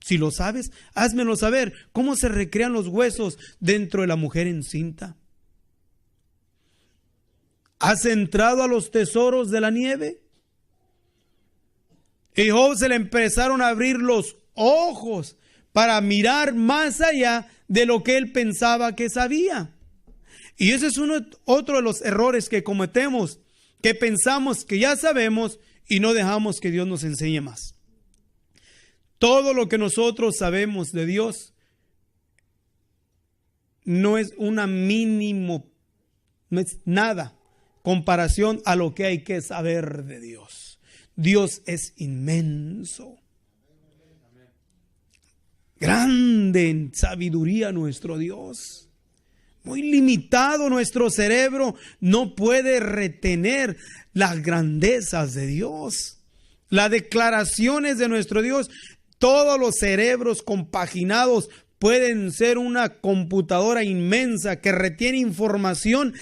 Si lo sabes, házmelo saber. ¿Cómo se recrean los huesos dentro de la mujer encinta? ¿Has entrado a los tesoros de la nieve? Y Job se le empezaron a abrir los ojos para mirar más allá de lo que él pensaba que sabía. Y ese es otro de los errores que cometemos, que pensamos que ya sabemos y no dejamos que Dios nos enseñe más. Todo lo que nosotros sabemos de Dios no es una mínimo, no es nada comparación a lo que hay que saber de Dios. Dios es inmenso, grande en sabiduría nuestro Dios, muy limitado. Nuestro cerebro no puede retener las grandezas de Dios, las declaraciones de nuestro Dios. Todos los cerebros compaginados pueden ser una computadora inmensa que retiene información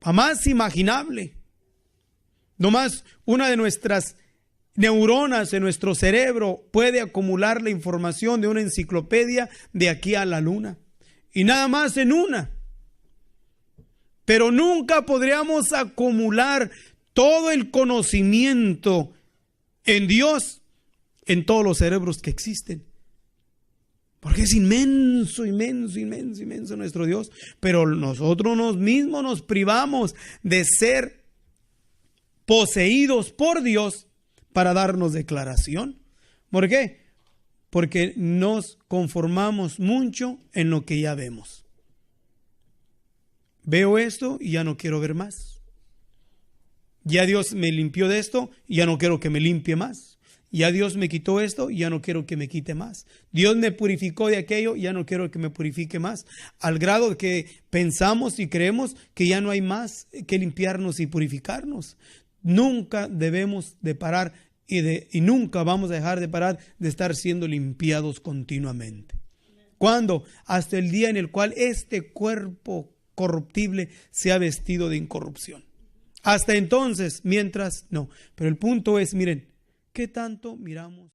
jamás imaginable. Nomás una de nuestras neuronas en nuestro cerebro puede acumular la información de una enciclopedia de aquí a la luna. Y nada más en una. Pero nunca podríamos acumular todo el conocimiento en Dios en todos los cerebros que existen. Porque es inmenso, inmenso, inmenso, inmenso nuestro Dios. Pero nosotros mismos nos privamos de ser poseídos por Dios para darnos declaración. ¿Por qué? Porque nos conformamos mucho en lo que ya vemos. Veo esto y ya no quiero ver más. Ya Dios me limpió de esto y ya no quiero que me limpie más. Ya Dios me quitó esto y ya no quiero que me quite más. Dios me purificó de aquello y ya no quiero que me purifique más. Al grado de que pensamos y creemos que ya no hay más que limpiarnos y purificarnos. Nunca debemos de parar y nunca vamos a dejar de parar de estar siendo limpiados continuamente. ¿Cuándo? Hasta el día en el cual este cuerpo corruptible sea vestido de incorrupción. Hasta entonces, mientras no. Pero el punto es, miren, ¿qué tanto miramos?